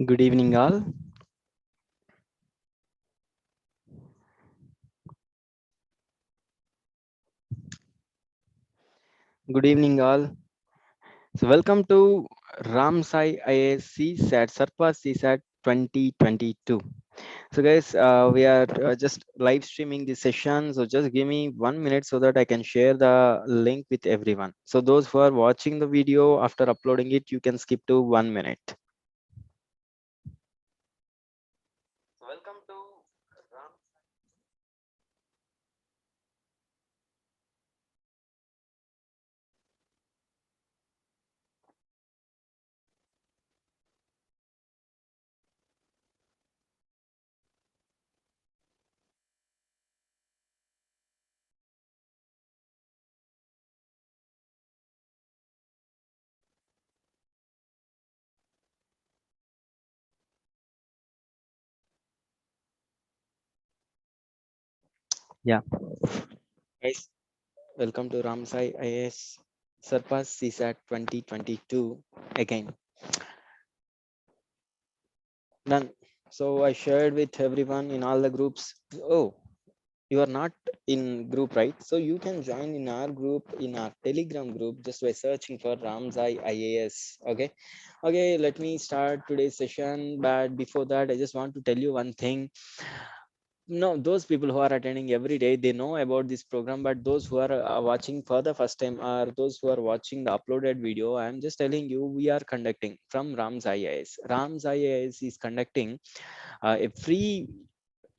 Good evening, all. Good evening, all. So, welcome to RAMSAI IAS CSAT Surpass CSAT 2022. So, guys, we are just live streaming this session. So, just give me 1 minute so that I can share the link with everyone. So, those who are watching the video after uploading it, you can skip to 1 minute. So, welcome to RAM. Yeah, guys, welcome to RAMSAI IAS Surpass CSAT 2022 again. Done. So I shared with everyone in all the groups. Oh, you are not in group, right? So you can join in our group, in our Telegram group, just by searching for Ramsai IAS. Okay. Okay, let me start today's session. But before that, I just want to tell you one thing. No, those people who are attending every day, they know about this program, but those who are watching for the first time or those who are watching the uploaded video, I'm just telling you, we are conducting from RAMSAI IAS. RAMSAI IAS is conducting a free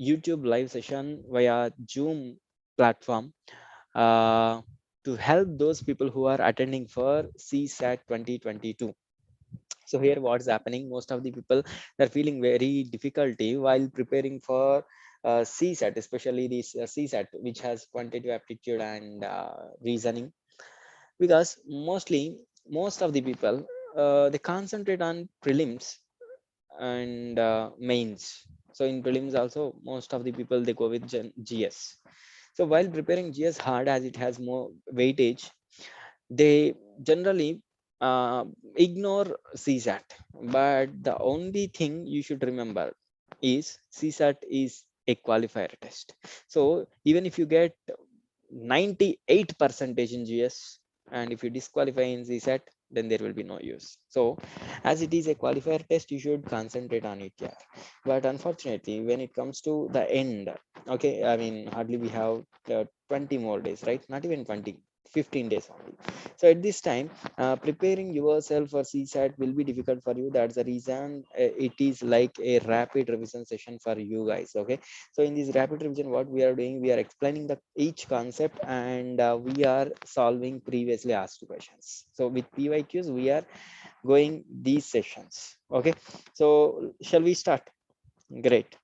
YouTube live session via Zoom platform uh, to help those people who are attending for CSAT 2022. So here what's happening, most of the people are feeling very difficulty while preparing for CSAT, especially this CSAT, which has quantitative aptitude and reasoning, because most of the people they concentrate on prelims and mains. So in prelims also, most of the people they go with GS. So while preparing GS hard, as it has more weightage, they generally ignore CSAT. But the only thing you should remember is CSAT is a qualifier test. So even if you get 98 percentage in GS, and if you disqualify in CSAT, then there will be no use. So as it is a qualifier test, you should concentrate on it. Yeah. But unfortunately, when it comes to the end, okay, I mean, hardly we have 20 more days, right? Not even 20, 15 days only. So at this time, preparing yourself for CSAT will be difficult for you. That's the reason it is like a rapid revision session for you guys. Okay. So in this rapid revision, what we are doing, we are explaining the each concept, and we are solving previously asked questions. So with PYQs, we are going these sessions. Okay. So shall we start? Great.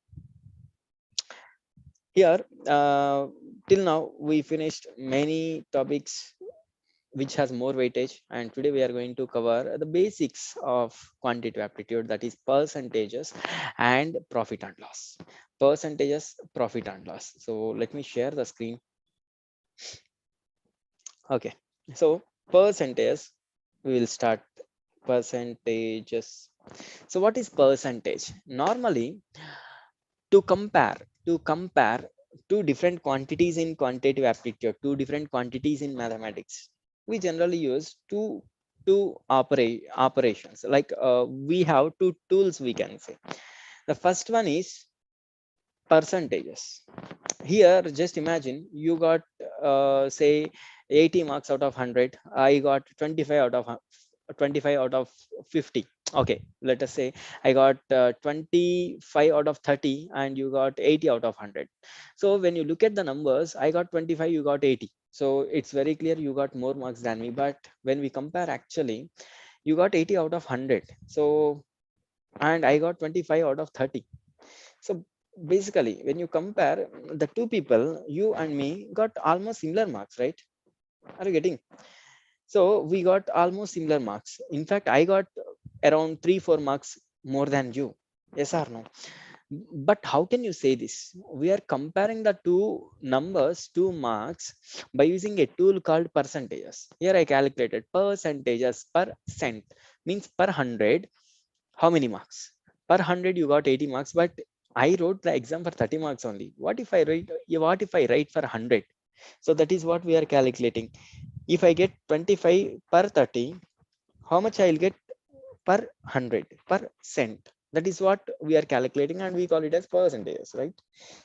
Here, till now, we finished many topics which has more weightage, and today we are going to cover the basics of quantitative aptitude, that is percentages and profit and loss. Percentages, profit and loss. So let me share the screen. Okay, so percentage, we will start percentages. So what is percentage? Normally, to compare to compare two different quantities in quantitative aptitude, two different quantities in mathematics, we generally use two operations. Like we have two tools, we can say. The first one is percentages. Here just imagine you got say 80 marks out of 100. I got 25 out of 25 out of 50. Okay, let us say I got 25 out of 30 and you got 80 out of 100. So when you look at the numbers, I got 25, you got 80. So it's very clear you got more marks than me. But when we compare, actually you got 80 out of 100, so and I got 25 out of 30. So basically, when you compare the two people, you and me got almost similar marks, right? Are you getting? So we got almost similar marks. In fact, I got around 3-4 marks more than you. Yes or no? But how can you say this? We are comparing the two numbers, two marks, by using a tool called percentages. Here I calculated percentages per cent, means per 100, how many marks? per 100 you got 80 marks, but I wrote the exam for 30 marks only. What if I write for 100? So that is what we are calculating. If I get 25 per 30, how much I'll get per 100 percent? That is what we are calculating, and we call it as percentages, right?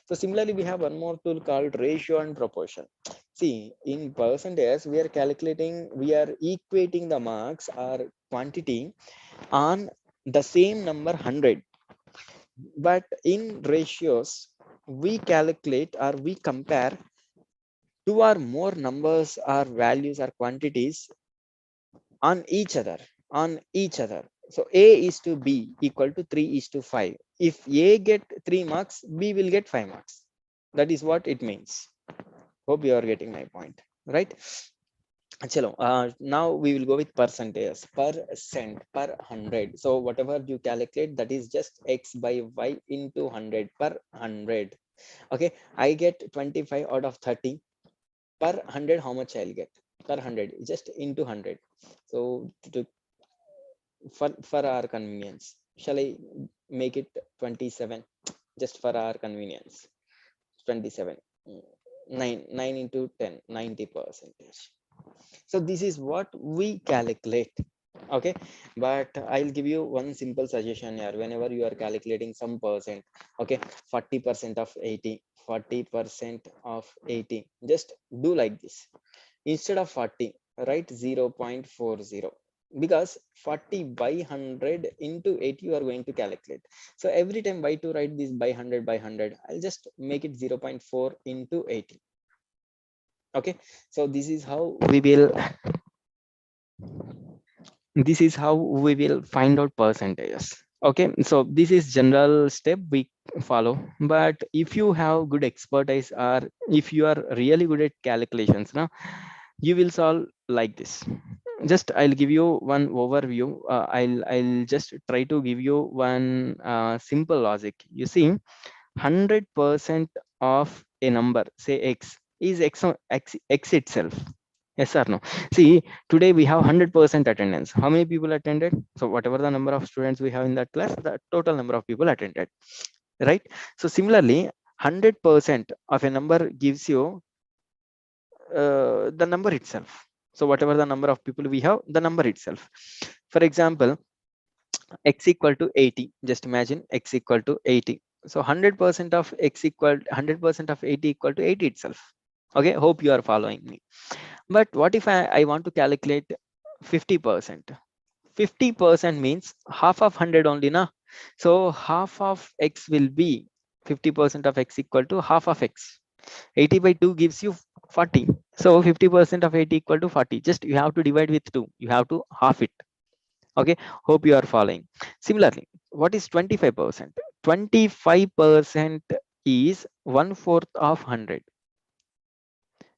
So similarly, we have one more tool called ratio and proportion. See, in percentages, we are calculating, we are equating the marks or quantity on the same number 100. But in ratios, we calculate or we compare two or more numbers or values or quantities on each other. So A is to B equal to 3 is to 5. If A get 3 marks, B will get 5 marks. That is what it means. Hope you are getting my point, right? Chalo, now we will go with percentages. Percent per 100. So whatever you calculate, that is just x by y into 100 per 100. Okay, I get 25 out of 30 per 100. How much I'll get per 100? Just into 100. So for our convenience, shall I make it 27? Just for our convenience, 27. 9 into 10, 90%. So this is what we calculate. Okay, but I'll give you one simple suggestion here. Whenever you are calculating some percent, okay, 40% of 80, 40% of 80, just do like this. Instead of 40, write 0.40, because 40 by 100 into 80 you are going to calculate. So every time why to write this by 100 by 100, I'll just make it 0.4 into 80. Okay, so this is how we will find out percentages. Okay, so this is general step we follow, but if you have good expertise or if you are really good at calculations now, you will solve like this. Just I'll give you one overview. I'll just try to give you one simple logic. You see, 100% of a number, say x, is x itself. Yes or no? See, today we have 100% attendance. How many people attended? So whatever the number of students we have in that class, the total number of people attended, right? So similarly, 100% of a number gives you the number itself. So whatever the number of people we have, the number itself. For example, x equal to 80. Just imagine x equal to 80. So 100% of x equal 100% of 80 equal to 80 itself. Okay, hope you are following me. But what if I want to calculate 50%? 50% means half of 100 only, na? So half of x will be 50% of x equal to half of x. 80 by 2 gives you 40. So 50% of 80 equal to 40. Just you have to divide with 2. You have to half it. Okay, hope you are following. Similarly, what is 25%? 25% is 1/4 of 100.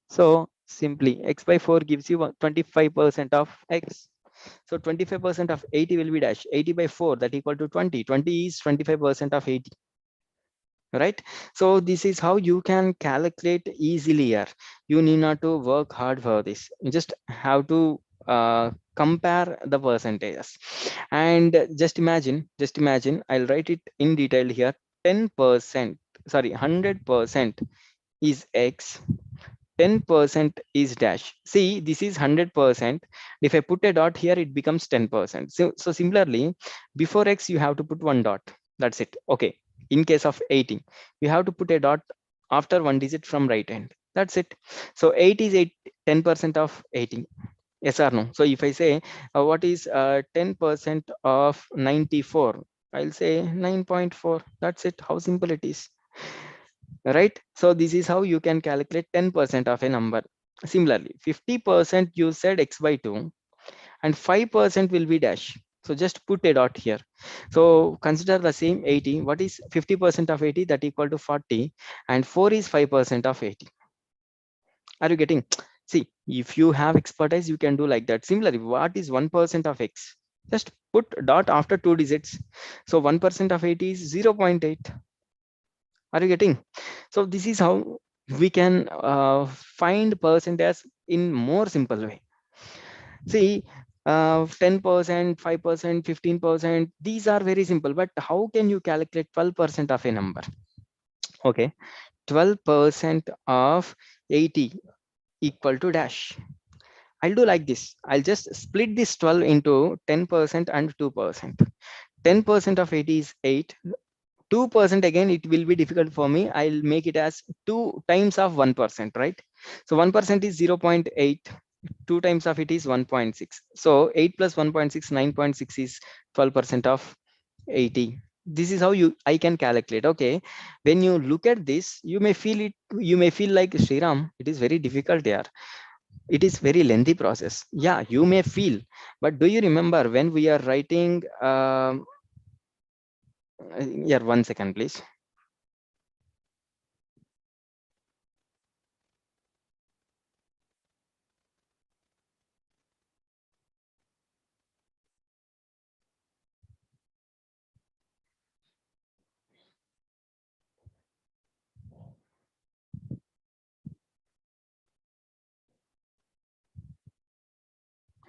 So simply x by 4 gives you 25% of x. So 25% of 80 will be dash 80 by 4, that equal to 20. 20 is 25% of 80. Right? So this is how you can calculate easily here. You need not to work hard for this. You just have to compare the percentages. And just imagine, I'll write it in detail here. 10%, sorry, 100% is x, 10% is dash. See, this is 100%. If I put a dot here, it becomes 10%. So similarly, before x, you have to put one dot. That's it. Okay. In case of 80, you have to put a dot after one digit from right hand. That's it. So 8 is 10% of 80. Yes or no? So if I say what is 10% of 94, I'll say 9.4. That's it. How simple it is, right? So this is how you can calculate 10% of a number. Similarly, 50% you said x by 2 and 5% will be dash. So just put a dot here. So consider the same 80. What is 50% of 80? That equal to 40, and 4 is 5% of 80. Are you getting? See, if you have expertise, you can do like that. Similarly, what is 1% of x? Just put dot after two digits. So 1% of 80 is 0.8. Are you getting? So this is how we can find percentage in more simple way. See, 10%, 5%, 15%, these are very simple, but how can you calculate 12% of a number? Okay, 12% of 80 equal to dash. I'll do like this. I'll just split this 12 into 10% and 2%. 10% of 80 is 8. 2% again, it will be difficult for me. I'll make it as 2 times of 1%, right? So 1% is 0.8. 2 times of it is 1.6. So 8 plus 1.6, 9.6 is 12% of 80. This is how I can calculate. Okay, when you look at this, you may feel like, Sriram, it is very difficult here. It is very lengthy process. Yeah, you may feel, but do you remember when we are writing, yeah, 1 second, please.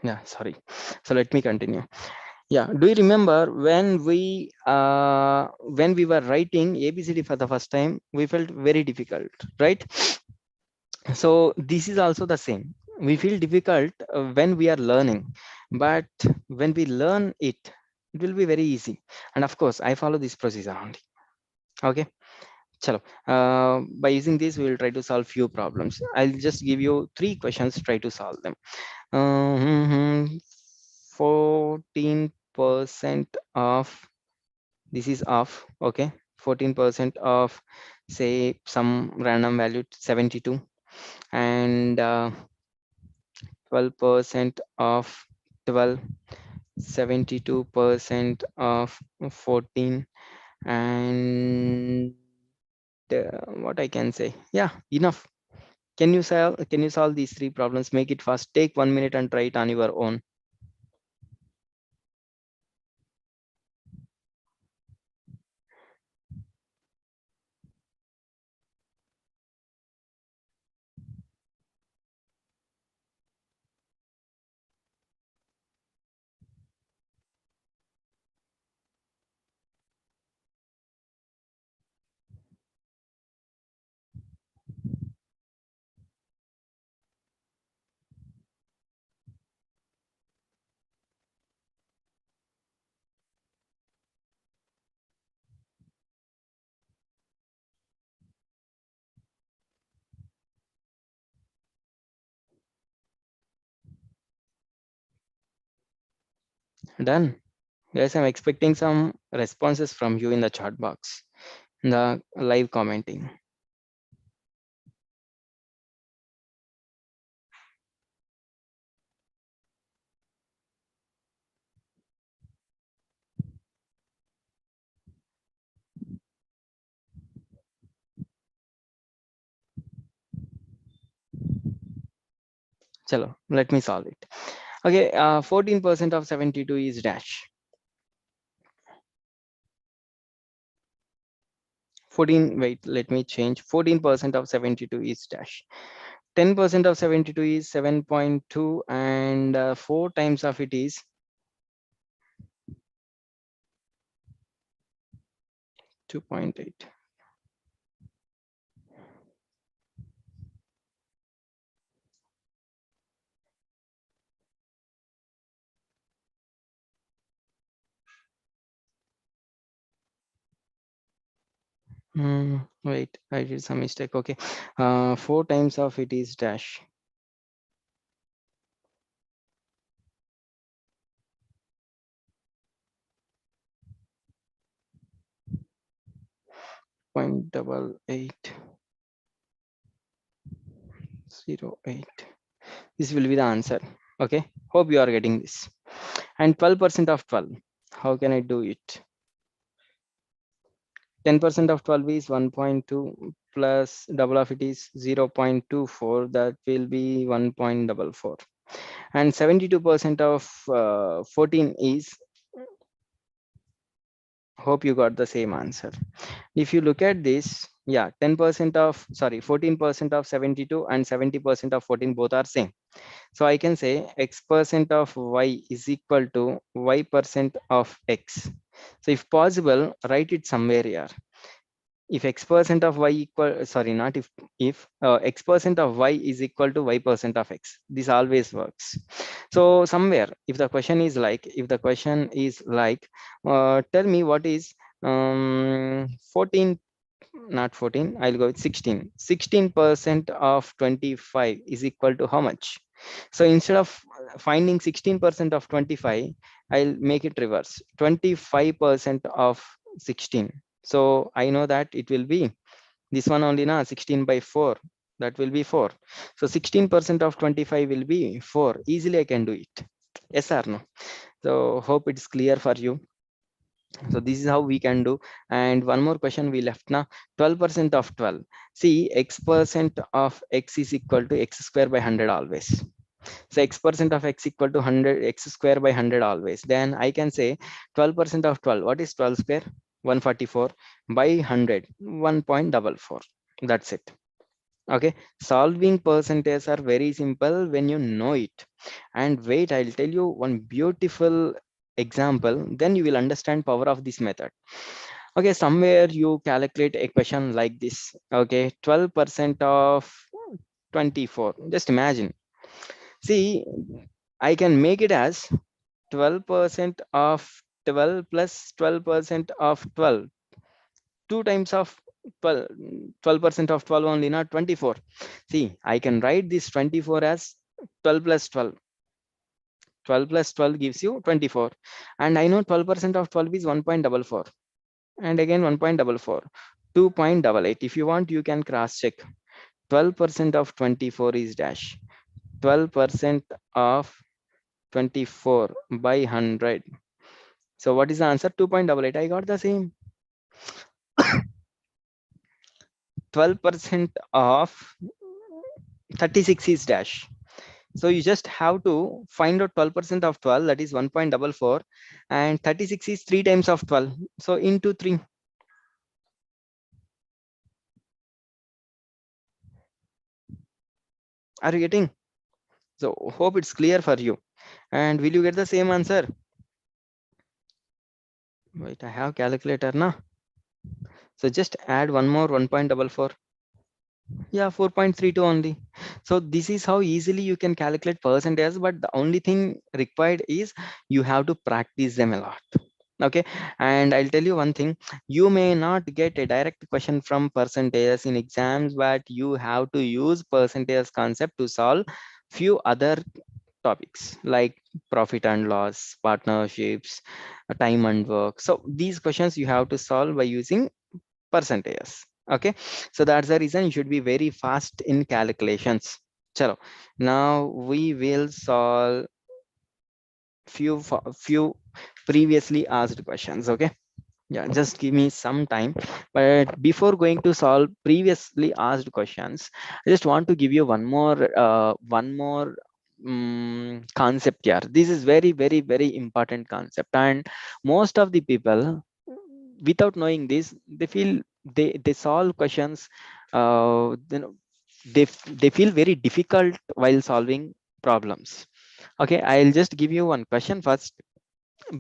Yeah, sorry. So let me continue. Yeah, do you remember when we were writing ABCD for the first time, we felt very difficult, right? So this is also the same. We feel difficult when we are learning, but when we learn it, it will be very easy. And of course, I follow this procedure only. Okay. Chalo. By using this, we will try to solve few problems. I'll just give you 3 questions, try to solve them. 14% of, this is off, okay, 14% of, say, some random value 72, and 12% of 12, 72% of 14, and what I can say, yeah, enough. Can you solve these 3 problems? Make it fast. Take 1 minute and try it on your own. Done. Guys, I'm expecting some responses from you in the chat box, in the live commenting. Chalo, let me solve it. Okay, 14% of 72 is dash. 14, wait, let me change. 14% of 72 is dash. 10% of 72 is 7.2, and 4 times of it is 2.8. Wait, I did some mistake. Okay, 4 times of it is dash. Point 8808. This will be the answer. Okay, hope you are getting this. And 12% of 12, how can I do it? 10% of 12 is 1.2, plus double of it is 0.24, that will be 1.44. And 72% of 14 is Hope you got the same answer. If you look at this, yeah, 10% of, sorry, 14% of 72 and 70% of 14 both are same. So I can say x% of y is equal to y% of x. So if possible, write it somewhere here. If x% of y equal, sorry, not if x% of y is equal to y% of x, this always works. So somewhere, if the question is like, tell me what is 14, not 14, I'll go with 16. 16% of 25 is equal to how much? So instead of finding 16% of 25, I'll make it reverse, 25% of 16. So I know that it will be this one only, na, 16 by 4, that will be 4. So 16% of 25 will be 4. Easily I can do it. Yes or no? So hope it's clear for you. So this is how we can do. And one more question we left now. 12% of 12. See, x% of x is equal to x square by 100 always. So x% of x equal to 100, x square by 100 always. Then I can say 12% of 12. What is 12 square? 144 by 100, 1.44. That's it. Okay, solving percentages are very simple when you know it. And wait, I'll tell you one beautiful example, then you will understand power of this method. Okay, somewhere you calculate a question like this. Okay, 12% of 24. Just imagine. See, I can make it as 12% of 12 plus 12% of 12. 2 times of 12, 12% of 12 only, not 24. See, I can write this 24 as 12 plus 12. 12 plus 12 gives you 24. And I know 12% of 12 is 1.44. And again 1.44. 2.88. If you want, you can cross check. 12% of 24 is dash. 12% of 24 by 100. So what is the answer? 2.88. I got the same. 12% of 36 is dash. So you just have to find out 12% of 12, that is 1.44, and 36 is 3 times of 12. So into 3. Are you getting? So hope it's clear for you. And will you get the same answer? Wait, I have calculator now. So just add one more 1.44. Yeah, 4.32 only. So this is how easily you can calculate percentage, but the only thing required is you have to practice them a lot. Okay, and I'll tell you one thing, you may not get a direct question from percentages in exams, but you have to use percentage concept to solve few other topics like profit and loss, partnerships, time and work. So these questions you have to solve by using percentages. Okay, so that's the reason you should be very fast in calculations. Chalo, now we will solve few previously asked questions. Okay, yeah, just give me some time. But before going to solve previously asked questions, I just want to give you one more concept here. This is very important concept, and most of the people, without knowing this, they feel they solve questions, they feel very difficult while solving problems. Okay, I'll just give you one question first.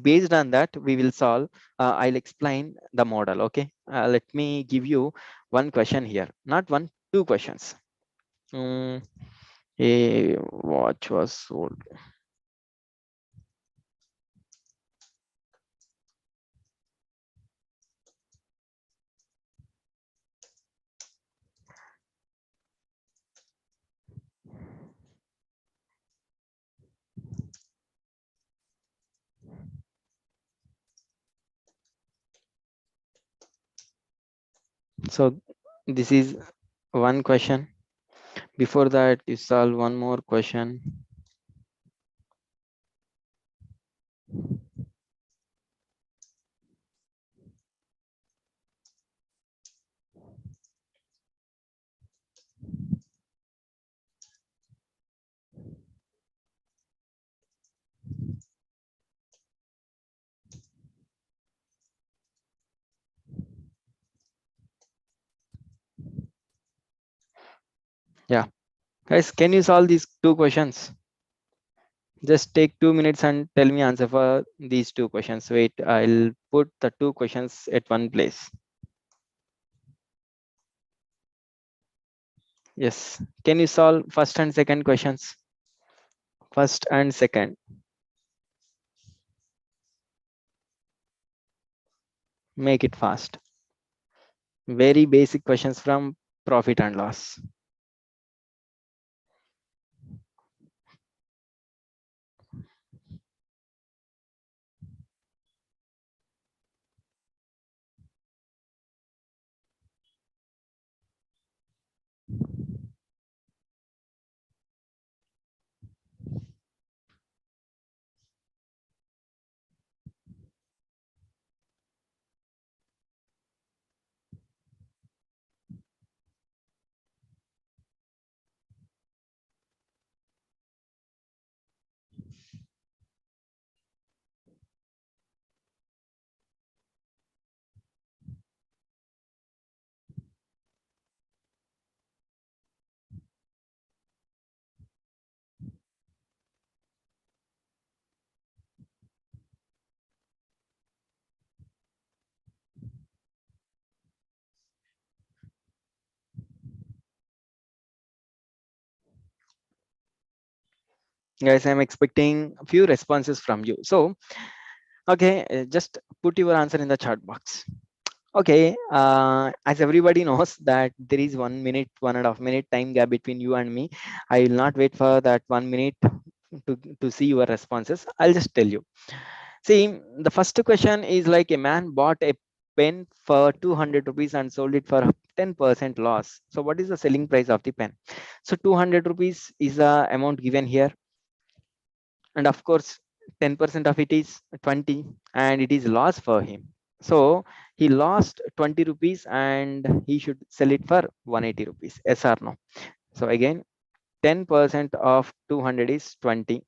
Based on that, we will solve. I'll explain the model. Okay, let me give you one question here, not one, two questions. A watch was sold. So this is one question. Before that, you solve one more question. Yeah, guys, can you solve these two questions? Just take 2 minutes and tell me answer for these two questions. Wait, I'll put the two questions at one place. Yes, can you solve first and second questions? First and second, make it fast. Very basic questions from profit and loss. Guys, I'm expecting a few responses from you. So, okay, just put your answer in the chat box. Okay, as everybody knows that there is 1 minute, 1.5 minute time gap between you and me. I will not wait for that 1 minute to see your responses. I'll just tell you. See, the first question is like a man bought a pen for 200 rupees and sold it for 10% loss. So what is the selling price of the pen? So 200 rupees is the amount given here. And of course, 10% of it is 20 and it is loss for him. So he lost 20 rupees and he should sell it for 180 rupees. Yes or no? So again, 10% of 200 is 20.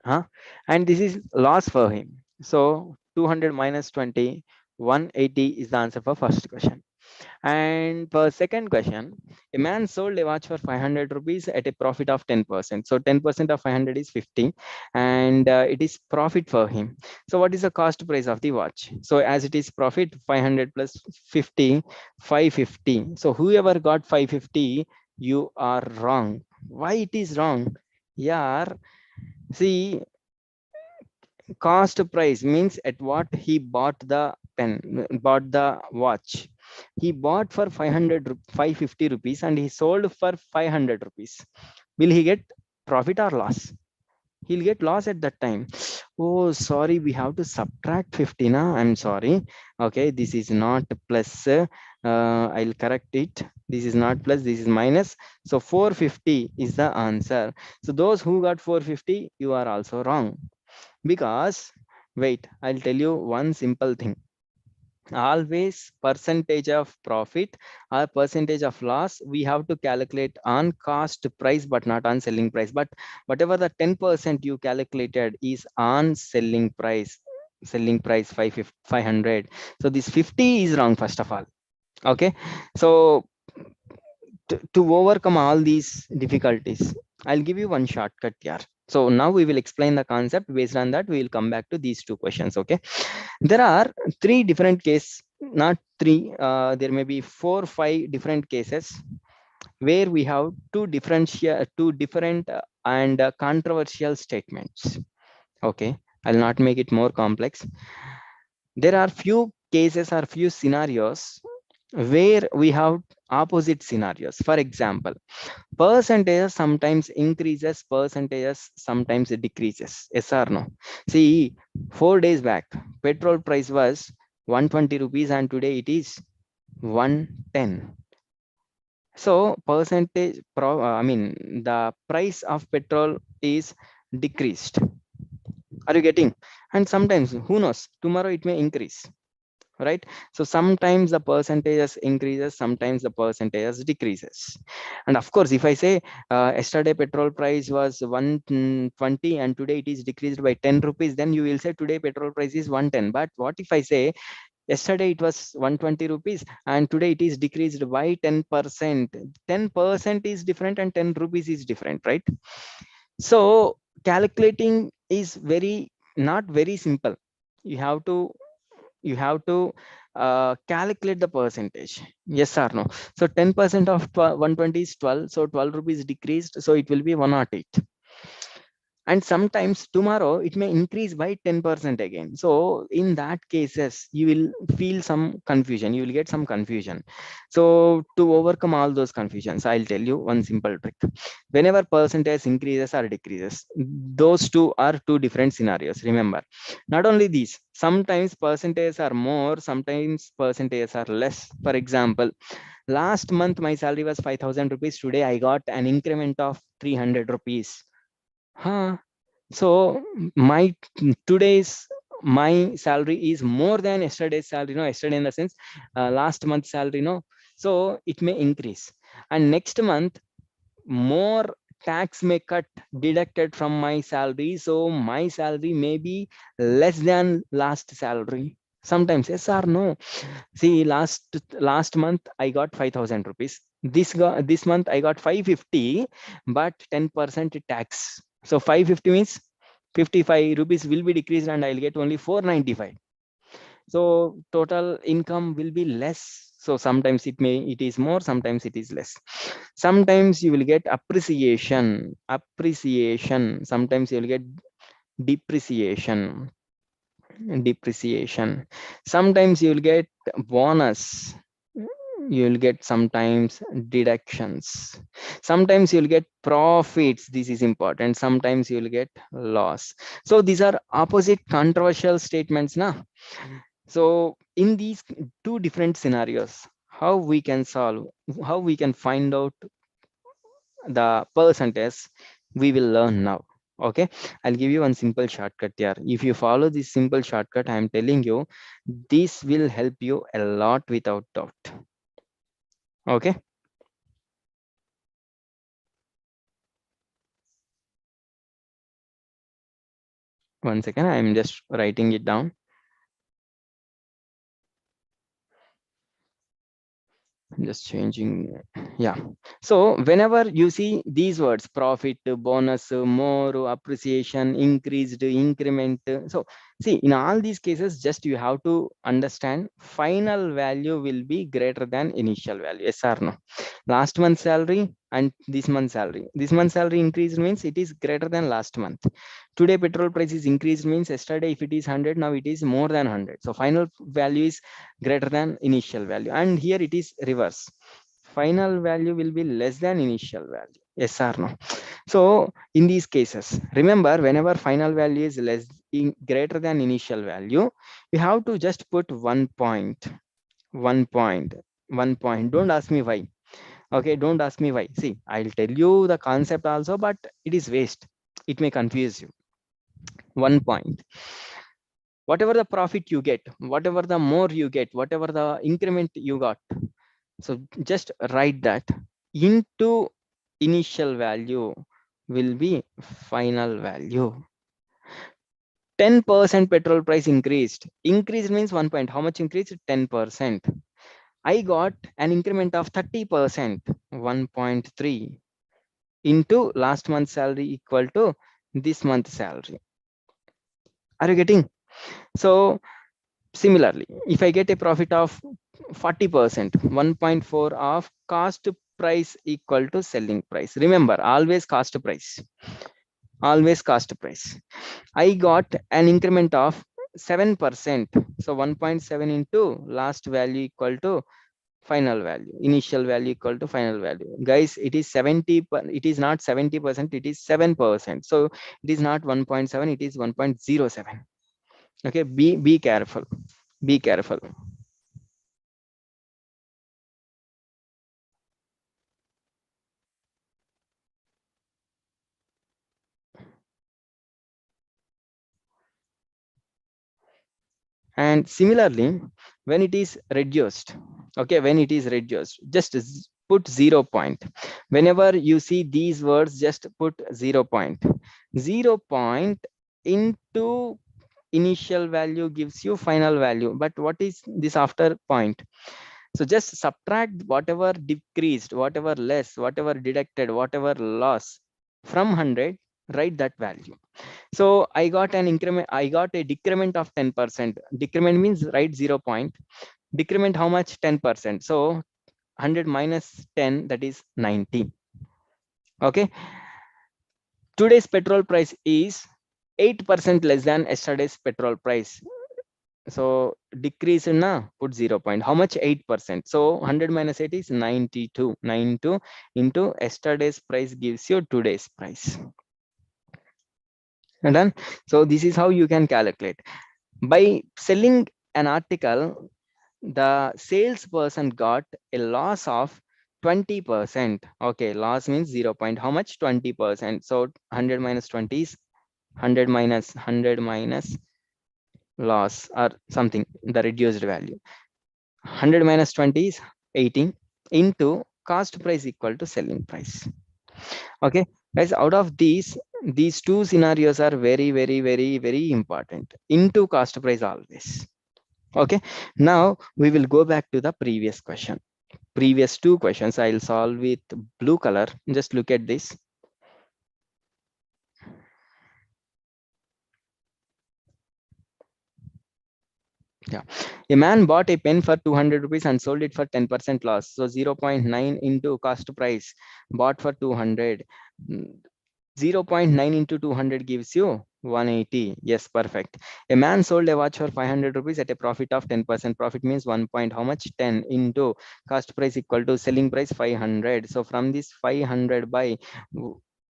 Huh? And this is loss for him. So 200 minus 20, 180 is the answer for first question. And for second question, a man sold a watch for 500 rupees at a profit of 10%. So 10% of 500 is 50 and it is profit for him. So what is the cost price of the watch? So as it is profit, 500 plus 50, 550. So whoever got 550, you are wrong. Why it is wrong? Yeah, see, cost price means at what he bought the pen, bought the watch. He bought for 550 rupees and he sold for 500 rupees. Will he get profit or loss? He'll get loss at that time. Oh, sorry, we have to subtract 50 now. I'm sorry. Okay, this is not plus. I'll correct it. This is not plus, this is minus. So 450 is the answer. So those who got 450, you are also wrong. Because wait, I'll tell you one simple thing. Always percentage of profit or percentage of loss we have to calculate on cost price but not on selling price. But whatever the 10% you calculated is on selling price 500. So this 50 is wrong first of all. Okay, so to overcome all these difficulties, I'll give you one shortcut here. So now we will explain the concept. Based on that, we will come back to these two questions. Okay, there are three different cases, not three, there may be 4 5 different cases where we have two different and controversial statements. Okay, I'll not make it more complex. There are few cases or few scenarios where we have opposite scenarios. For example, percentages sometimes increases, percentages sometimes it decreases. Yes or no? See, 4 days back, petrol price was 120 rupees and today it is 110. So I mean, the price of petrol is decreased. Are you getting? And sometimes, who knows, tomorrow it may increase, right? So sometimes the percentages increases, sometimes the percentages decreases. And of course, if I say yesterday petrol price was 120 and today it is decreased by 10 rupees, then you will say today petrol price is 110. But what if I say Yesterday it was 120 rupees and today it is decreased by 10%. 10% is different and 10 rupees is different, right? So calculating is not very simple. You have to calculate the percentage, yes or no. So 10% of 120 is 12, so 12 rupees decreased, so it will be 108. And sometimes tomorrow it may increase by 10% again. So in that cases you will feel some confusion, you will get some confusion. So to overcome all those confusions, I'll tell you one simple trick. Whenever percentage increases or decreases, those two are two different scenarios. Remember, not only these, sometimes percentages are more, sometimes percentages are less. For example, last month my salary was 5,000 rupees, today I got an increment of 300 rupees. Huh? So my today's my salary is more than yesterday's salary, yesterday in the sense last month's salary, so it may increase. And next month more tax may cut deducted from my salary, so my salary may be less than last salary. Sometimes yes or no. See, last month I got 5,000 rupees. This month I got 550, but 10% tax. So 550 means 55 rupees will be decreased and I'll get only 495. So total income will be less. So sometimes it is more, sometimes it is less. Sometimes you will get appreciation. Sometimes you will get depreciation. Sometimes you will get bonus, you'll get sometimes deductions, sometimes you'll get profits, this is important, sometimes you'll get loss. So these are opposite controversial statements now. So in these two different scenarios, how we can solve, how we can find out the percentage, we will learn now. Okay, I'll give you one simple shortcut here. If you follow this simple shortcut, I'm telling you, this will help you a lot without doubt. Okay, one second, I'm just writing it down. Just changing. Yeah, so whenever you see these words, profit, bonus, more, appreciation, increased, increment, so see, in all these cases, just you have to understand final value will be greater than initial value, yes or no. Last month's salary and this month's salary increased means it is greater than last month. Today petrol price is increased means yesterday if it is 100, now it is more than 100. So final value is greater than initial value, and here it is reverse. Final value will be less than initial value, yes or no. So in these cases, remember, whenever final value is greater than initial value, you have to just put 1 point, 1 point, 1 point. Don't ask me why. Okay, don't ask me why. See, I'll tell you the concept also, but it is waste, it may confuse you. 1 point, whatever the profit you get, whatever the more you get, whatever the increment you got, so just write that into initial value will be final value. 10% petrol price increased means 1 point. How much increased? 10%. I got an increment of 30%, 1.3 into last month's salary equal to this month's salary. Are you getting? So similarly, if I get a profit of 40%, 1.4 of cost price equal to selling price. Remember, always cost price. Always cost price. I got an increment of 7%. So 1.7 into last value equal to final value, initial value equal to final value. Guys, it is 70, it is not 70%, it is 7%. So it is not 1.7, it is 1.07. Okay, be careful, be careful. And similarly, when it is reduced, okay, when it is reduced, just put 0 point. Whenever you see these words, just put 0 point. 0 point into initial value gives you final value, but what is this after point? So just subtract whatever decreased, whatever less, whatever deducted, whatever loss from 100, write that value. So I got an increment, I got a decrement of 10%. Decrement means write 0 point. Decrement how much? 10%. So 100 minus 10, that is 90. Okay. Today's petrol price is 8% less than yesterday's petrol price. So decrease in na, put 0 point. How much? 8%. So 100 minus 8 is 92. 92 into yesterday's price gives you today's price. And done. So this is how you can calculate. By selling an article, the salesperson got a loss of 20%. Okay, loss means 0 point. How much? 20%. So 100 minus 20 is 100 minus loss or something, the reduced value. 100 minus 20 is 18 into cost price equal to selling price. Okay, guys, out of these two scenarios are very important. Into cost price always. Okay, now we will go back to the previous question. Previous two questions I'll solve with blue color. Just look at this. Yeah, a man bought a pen for 200 rupees and sold it for 10% loss. So 0.9 into cost price, bought for 200. 0.9 into 200 gives you 180. Yes, perfect. A man sold a watch for 500 rupees at a profit of 10%. Profit means 1 point. How much? 10 into cost price equal to selling price 500. So from this 500 by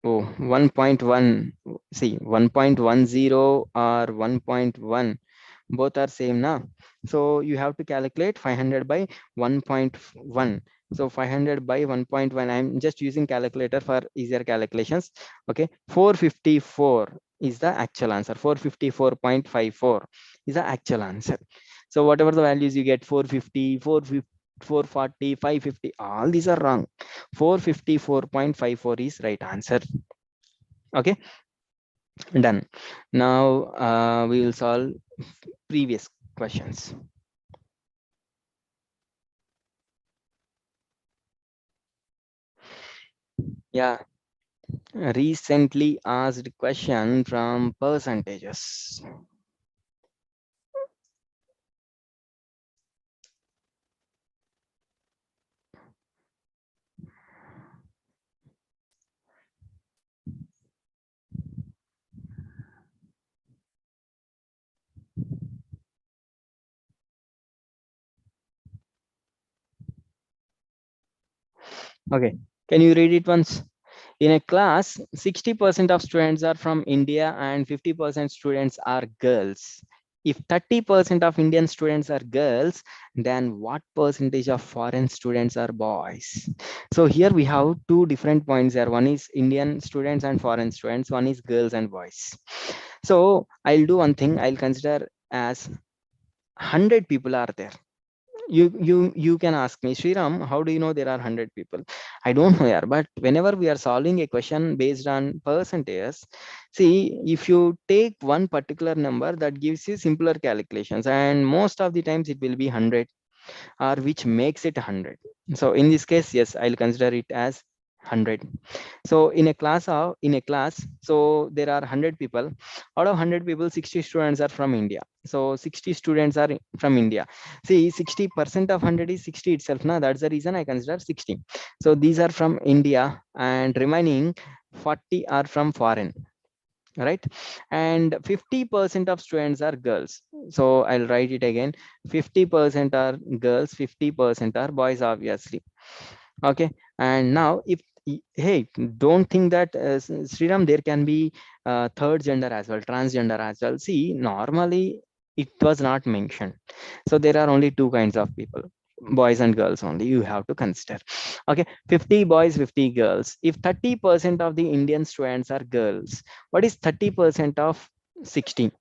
1.1, see 1.10 or 1.1, both are same now. So you have to calculate 500 by 1.1. So 500 by 1.1, I'm just using calculator for easier calculations. Okay, 454 is the actual answer. 454.54 is the actual answer. So whatever the values you get, 450, 450, 440, 550, all these are wrong. 454.54 is right answer. Okay, done. Now we will solve previous questions. Yeah, recently asked question from percentages. Okay, can you read it once? In a class, 60% of students are from India and 50% students are girls. If 30% of Indian students are girls, then what percentage of foreign students are boys? So here we have two different points here. One is Indian students and foreign students. One is girls and boys. So I'll do one thing. I'll consider as 100 people are there. You can ask me, Sriram, how do you know there are 100 people? I don't know here, but whenever we are solving a question based on percentages, see, if you take one particular number, that gives you simpler calculations, and most of the times it will be 100, or which makes it 100. So in this case, yes, I'll consider it as 100. So in a class, so there are 100 people. Out of 100 people, 60 students are from India. So 60 students are from India. See, 60% of 100 is 60 itself. Now that's the reason I consider 60. So these are from India, and remaining 40 are from foreign, right? And 50% of students are girls. So I'll write it again. 50% are girls, 50% are boys, obviously. Okay, and now if, hey, don't think that Sriram, there can be third gender as well, transgender as well. See, normally it was not mentioned. So there are only two kinds of people, boys and girls only, you have to consider. Okay, 50 boys, 50 girls. If 30% of the Indian students are girls, what is 30% of 60?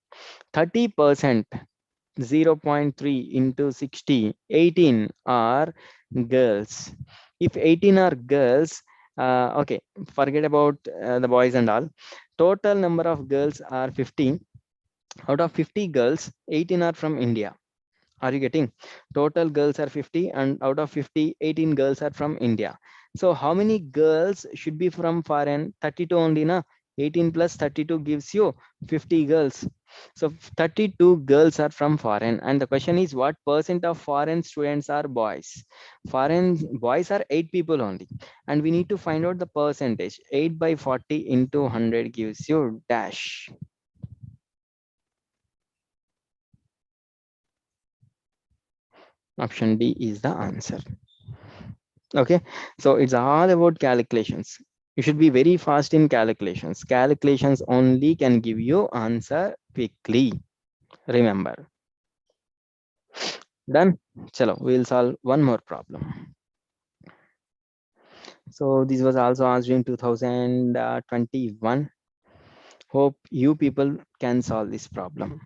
30%, 0.3 into 60, 18 are girls. If 18 are girls, okay, forget about the boys and all. Total number of girls are 50. Out of 50 girls, 18 are from India. Are you getting? Total girls are 50, and out of 50, 18 girls are from India. So how many girls should be from foreign? 32 only, na? 18 plus 32 gives you 50 girls. So 32 girls are from foreign. And the question is, what percent of foreign students are boys? Foreign boys are 8 people only. And we need to find out the percentage. 8 by 40 into 100 gives you dash. Option D is the answer. Okay, so it's all about calculations. You should be very fast in calculations. Calculations only can give you answer quickly. Remember. Done. Chalo, we'll solve one more problem. So this was also asked in 2021. Hope you people can solve this problem.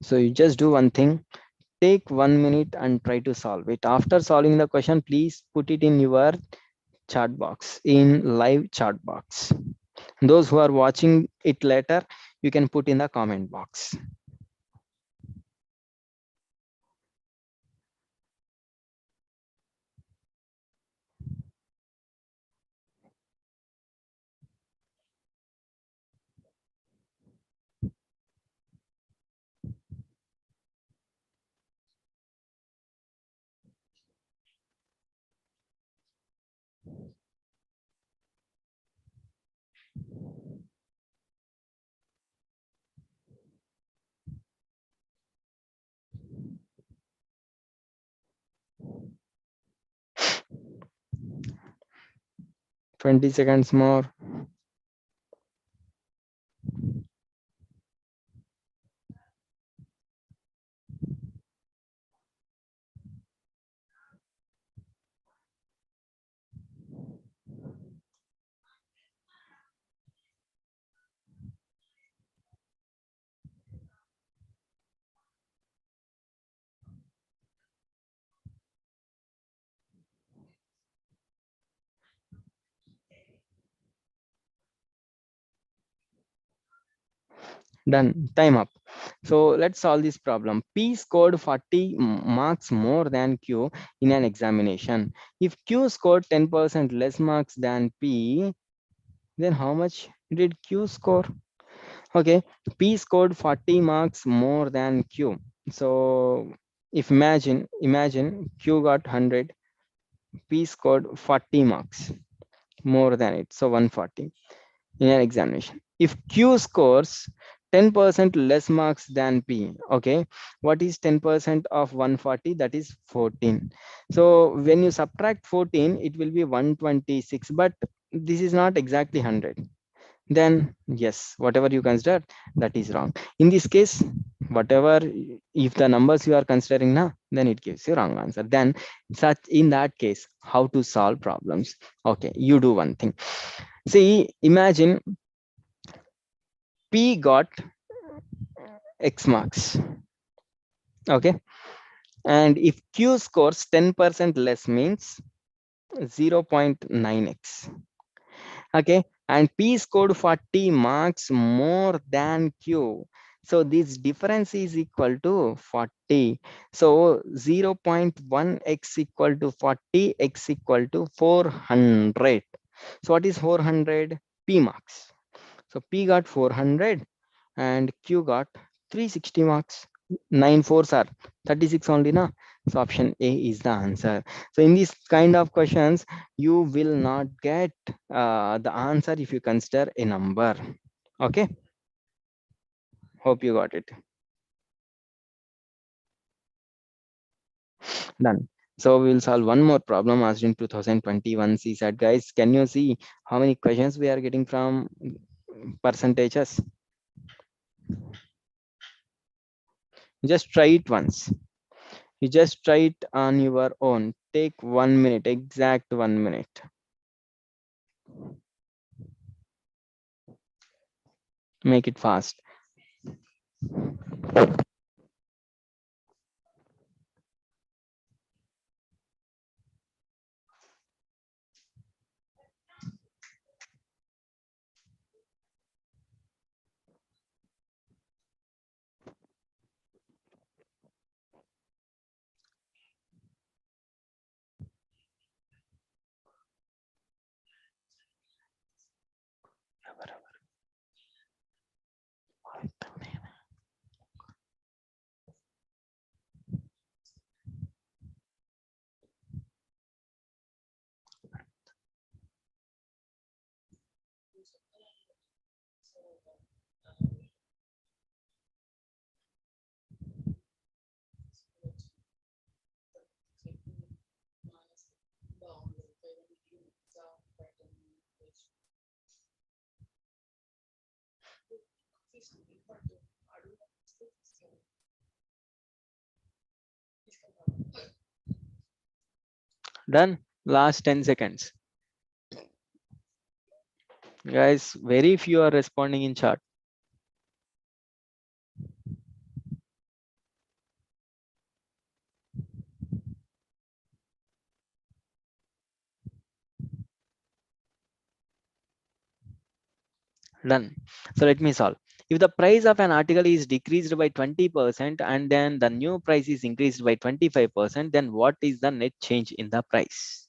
So you just do one thing. Take 1 minute and try to solve it. After solving the question, please put it in your chat box, in live chat box. Those who are watching it later, you can put in the comment box. 20 seconds more. Done. Time up. So let's solve this problem. P scored 40 marks more than Q in an examination. If Q scored 10% less marks than P, then how much did Q score? Okay, P scored 40 marks more than Q. So if imagine Q got 100, P scored 40 marks more than it, so 140 in an examination. If Q scores 10% less marks than P, okay, what is 10% of 140? That is 14. So when you subtract 14, it will be 126, but this is not exactly 100. Then yes, whatever you consider, that is wrong. In this case, whatever, if the numbers you are considering now, then it gives you wrong answer. Then such in that case, how to solve problems? Okay, you do one thing. See, imagine P got X marks. Okay, and if Q scores 10% less means 0.9x. Okay, and P scored 40 marks more than Q. So this difference is equal to 40. So 0.1x equal to 40, x equal to 400. So what is 400? P marks. So P got 400 and Q got 360 marks. 9 fours are 36 only, na? So option A is the answer. So in this kind of questions, you will not get the answer if you consider a number. Okay, hope you got it. Done. So we will solve one more problem asked in 2021 CSAT. Guys, can you see how many questions we are getting from percentages? Just try it once. You just try it on your own. Take 1 minute, exact 1 minute. Make it fast. Done. Last 10 seconds. Guys, very few are responding in chat. Done. So let me solve. If the price of an article is decreased by 20% and then the new price is increased by 25%, then what is the net change in the price?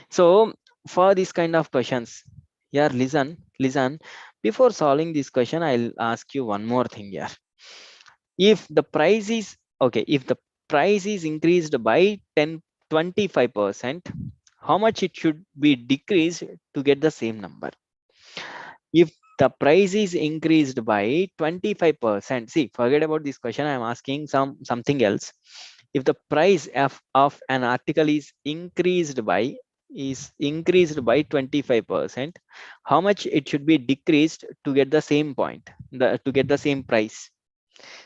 So for this kind of questions, here listen. Before solving this question, I'll ask you one more thing here. If the price is okay, if the price is increased by 25%, how much it should be decreased to get the same number? If the price is increased by 25%, see, forget about this question, I'm asking something else. If the price of an article is increased by 25%, how much it should be decreased to get the same point, to get the same price?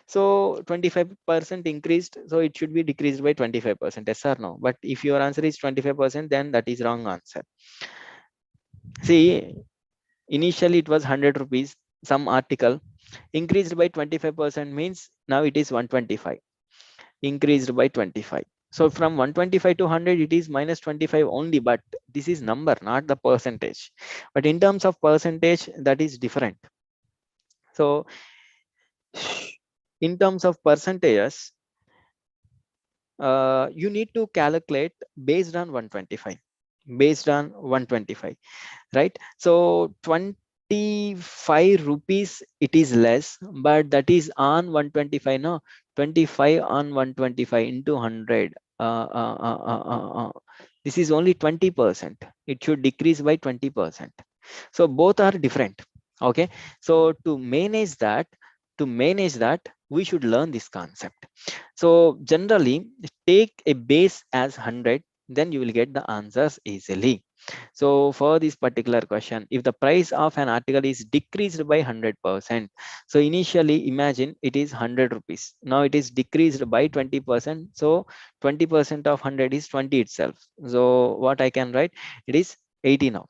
So 25% increased, so it should be decreased by 25%, yes or no? But if your answer is 25%, then that is wrong answer. See, initially it was 100 rupees, some article increased by 25% means now it is 125, increased by 25. So from 125 to 100, it is minus 25 only, but this is number, not the percentage. But in terms of percentage, that is different. So in terms of percentages, you need to calculate based on 125, based on 125, right? So 25 rupees it is less, but that is on 125, no, 25 on 125 into 100, this is only 20%, it should decrease by 20%. So both are different. Okay, so to manage that we should learn this concept. So generally take a base as 100, then you will get the answers easily. So for this particular question, if the price of an article is decreased by 100%, so initially imagine it is 100 rupees, now it is decreased by 20%, so 20% of 100 is 20 itself. So what I can write, it is 80 now.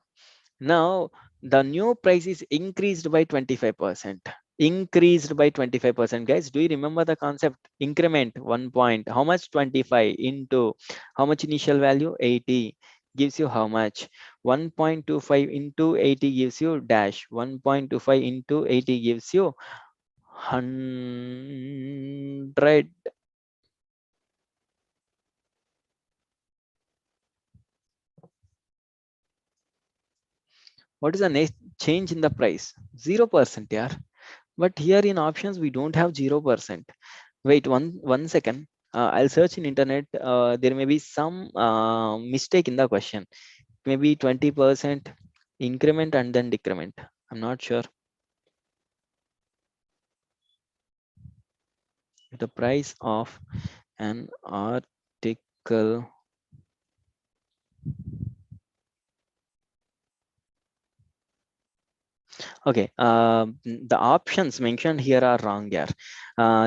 Now the new price is increased by 25%. Increased by 25%. Guys, do you remember the concept? Increment 1 point. How much? 25 into how much initial value? 80 gives you how much? 1.25 into 80 gives you dash. 1.25 into 80 gives you 100. What is the next change in the price? 0%, yeah. But here in options, we don't have 0%. Wait, one second. I'll search in internet. There may be some mistake in the question. Maybe 20% increment and then decrement. I'm not sure. The price of an article. Okay, the options mentioned here are wrong here.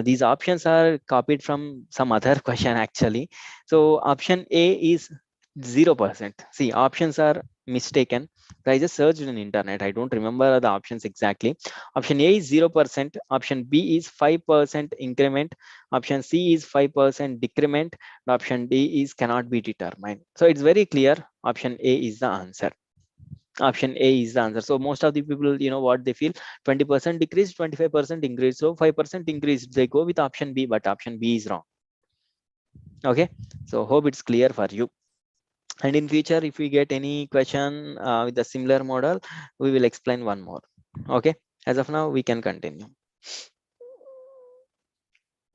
These options are copied from some other question actually. So option A is 0%. See, options are mistaken. I just searched in internet. I don't remember the options exactly. Option A is 0%. Option B is 5% increment. Option C is 5% decrement. And option D is cannot be determined. So it's very clear. Option A is the answer. Option A is the answer. So most of the people, what they feel, 20% decrease, 25% increase. So 5% increase, they go with option B, but option B is wrong. Okay, so hope it's clear for you. And in future, if we get any question with a similar model, we will explain one more. Okay, as of now, we can continue.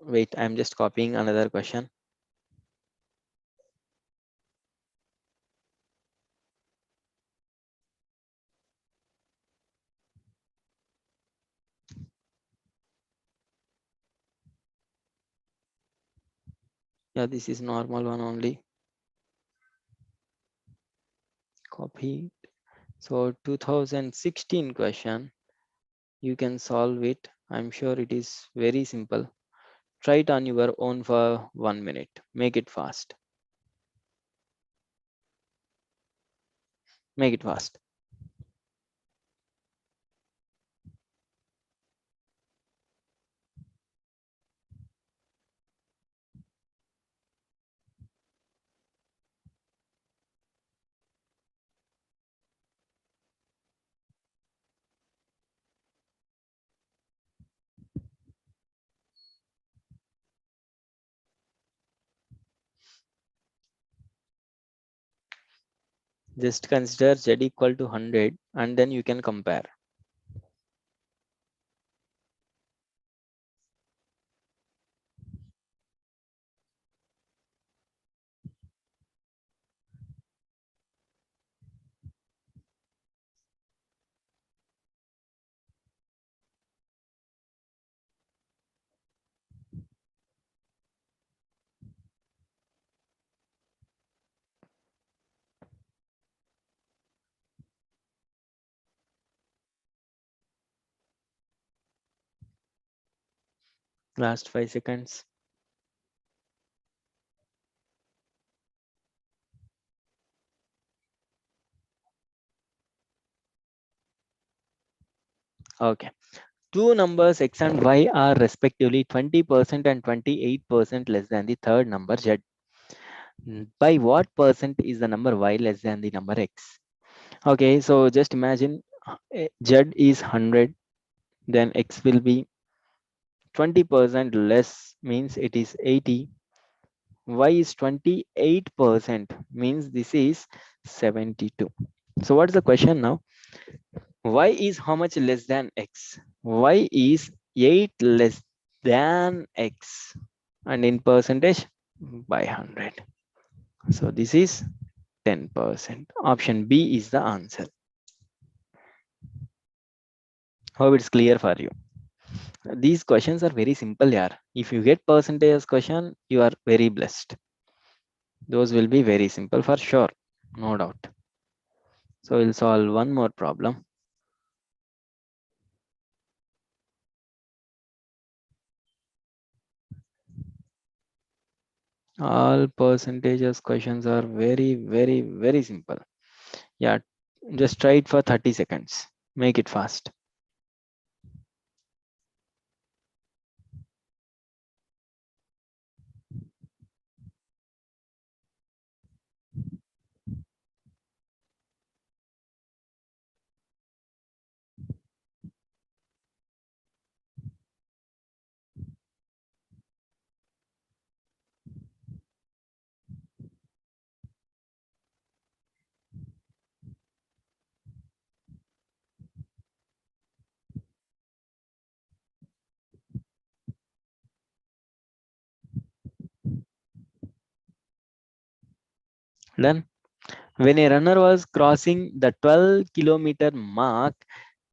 Wait, I'm just copying another question. Yeah, this is normal one only. Copy. So 2016 question, you can solve it I'm sure it is very simple. Try it on your own for 1 minute. Make it fast. Make it fast. Just consider z equal to 100 and then you can compare. Last 5 seconds. Okay. Two numbers x and y are respectively 20% and 28% less than the third number z. By what percent is the number y less than the number x? Okay, so just imagine z is 100, then x will be 20% less, means it is 80. Y is 28%, means this is 72. So what's the question now? Y is how much less than x? Y is 8 less than x, and in percentage by 100. So this is 10%. Option B is the answer. Hope it's clear for you. These questions are very simple, yaar. If you get percentage question, you are very blessed. Those will be very simple for sure, no doubt. So we'll solve one more problem. All percentages questions are very simple. Yeah, just try it for 30 seconds. Make it fast. Done. When a runner was crossing the 12-kilometer mark,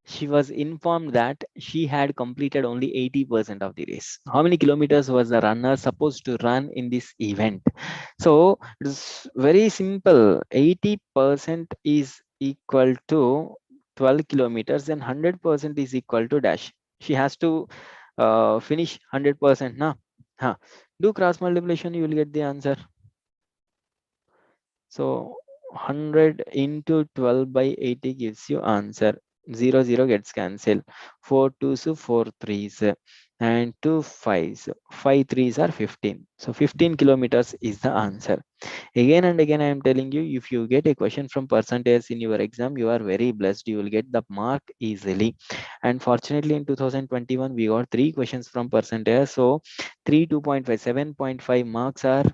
she was informed that she had completed only 80% of the race. How many kilometers was the runner supposed to run in this event? So it's very simple. 80% is equal to 12 kilometers, and 100% is equal to dash. She has to finish 100% now. Huh. Do cross multiplication, you will get the answer. So 100 into 12 by 80 gives you answer. 0 gets cancelled. 4 twos, 4 threes, and 2 fives. 5 threes are 15. So 15 kilometers is the answer. Again and again, I am telling you, if you get a question from percentage in your exam, you are very blessed. You will get the mark easily. And fortunately, in 2021, we got 3 questions from percentage. So 3, 2.5, 7.5 marks are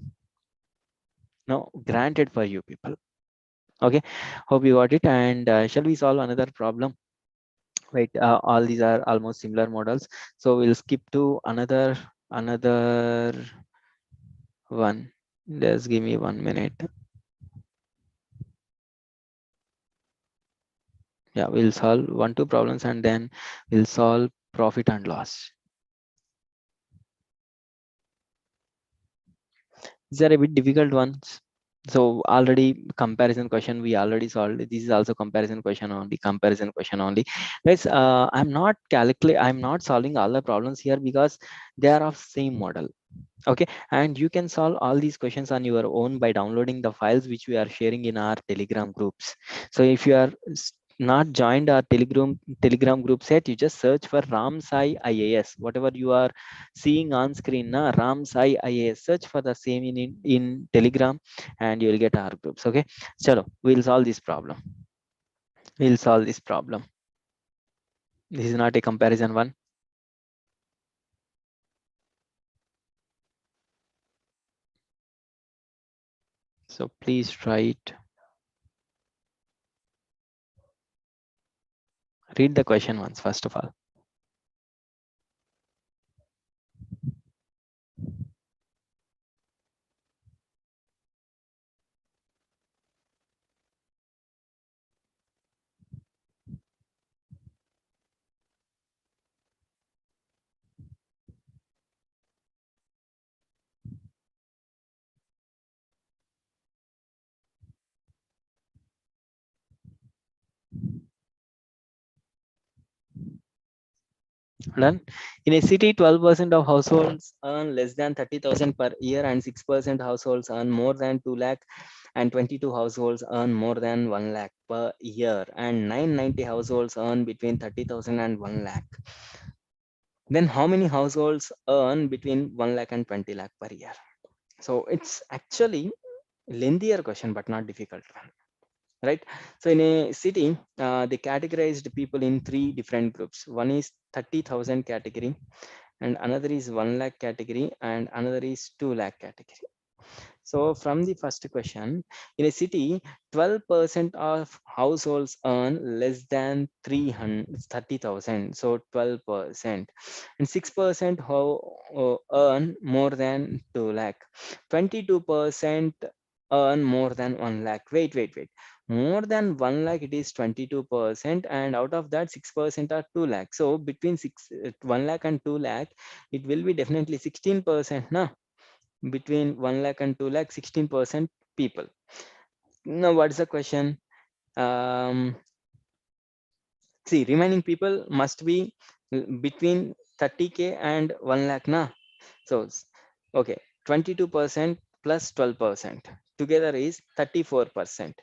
now granted for you people. Okay, hope you got it. And shall we solve another problem? Wait, all these are almost similar models, so we'll skip to another one. Just give me 1 minute. Yeah, we'll solve 1 2 problems and then we'll solve profit and loss. These are a bit difficult ones, So already comparison question we already solved. This is also comparison question only. Guys, I'm not solving all the problems here because they are of same model. Okay, and you can solve all these questions on your own by downloading the files which we are sharing in our Telegram groups. So if you are not joined our Telegram group set, you just search for RAMSAI IAS, whatever you are seeing on screen now, RAMSAI IAS, search for the same in Telegram, and you will get our groups. Okay, chalo, we'll solve this problem. This is not a comparison one. So please try it. Read the question once, first of all. Done. In a city, 12% of households earn less than 30,000 per year, and 6% households earn more than 2 lakh, and 22 households earn more than 1 lakh per year, and 990 households earn between 30,000 and 1 lakh. Then how many households earn between 1 lakh and 20 lakh per year? So it's actually lengthier question, but not difficult one, right? So in a city, they categorized people in three different groups. One is 30,000 category, and another is 1 lakh category, and another is 2 lakh category. So from the first question, in a city, 12% of households earn less than 330,000. So 12%, and 6% earn more than 2 lakh. 22% earn more than 1 lakh. Wait. More than 1 lakh, it is 22%, and out of that, 6% are 2 lakh. So between 1 lakh and 2 lakh, it will be definitely 16%. Now, between 1 lakh and 2 lakh, 16% people. Now what's the question? um See, remaining people must be between 30k and 1 lakh na. So okay, 22% plus 12% together is 34%.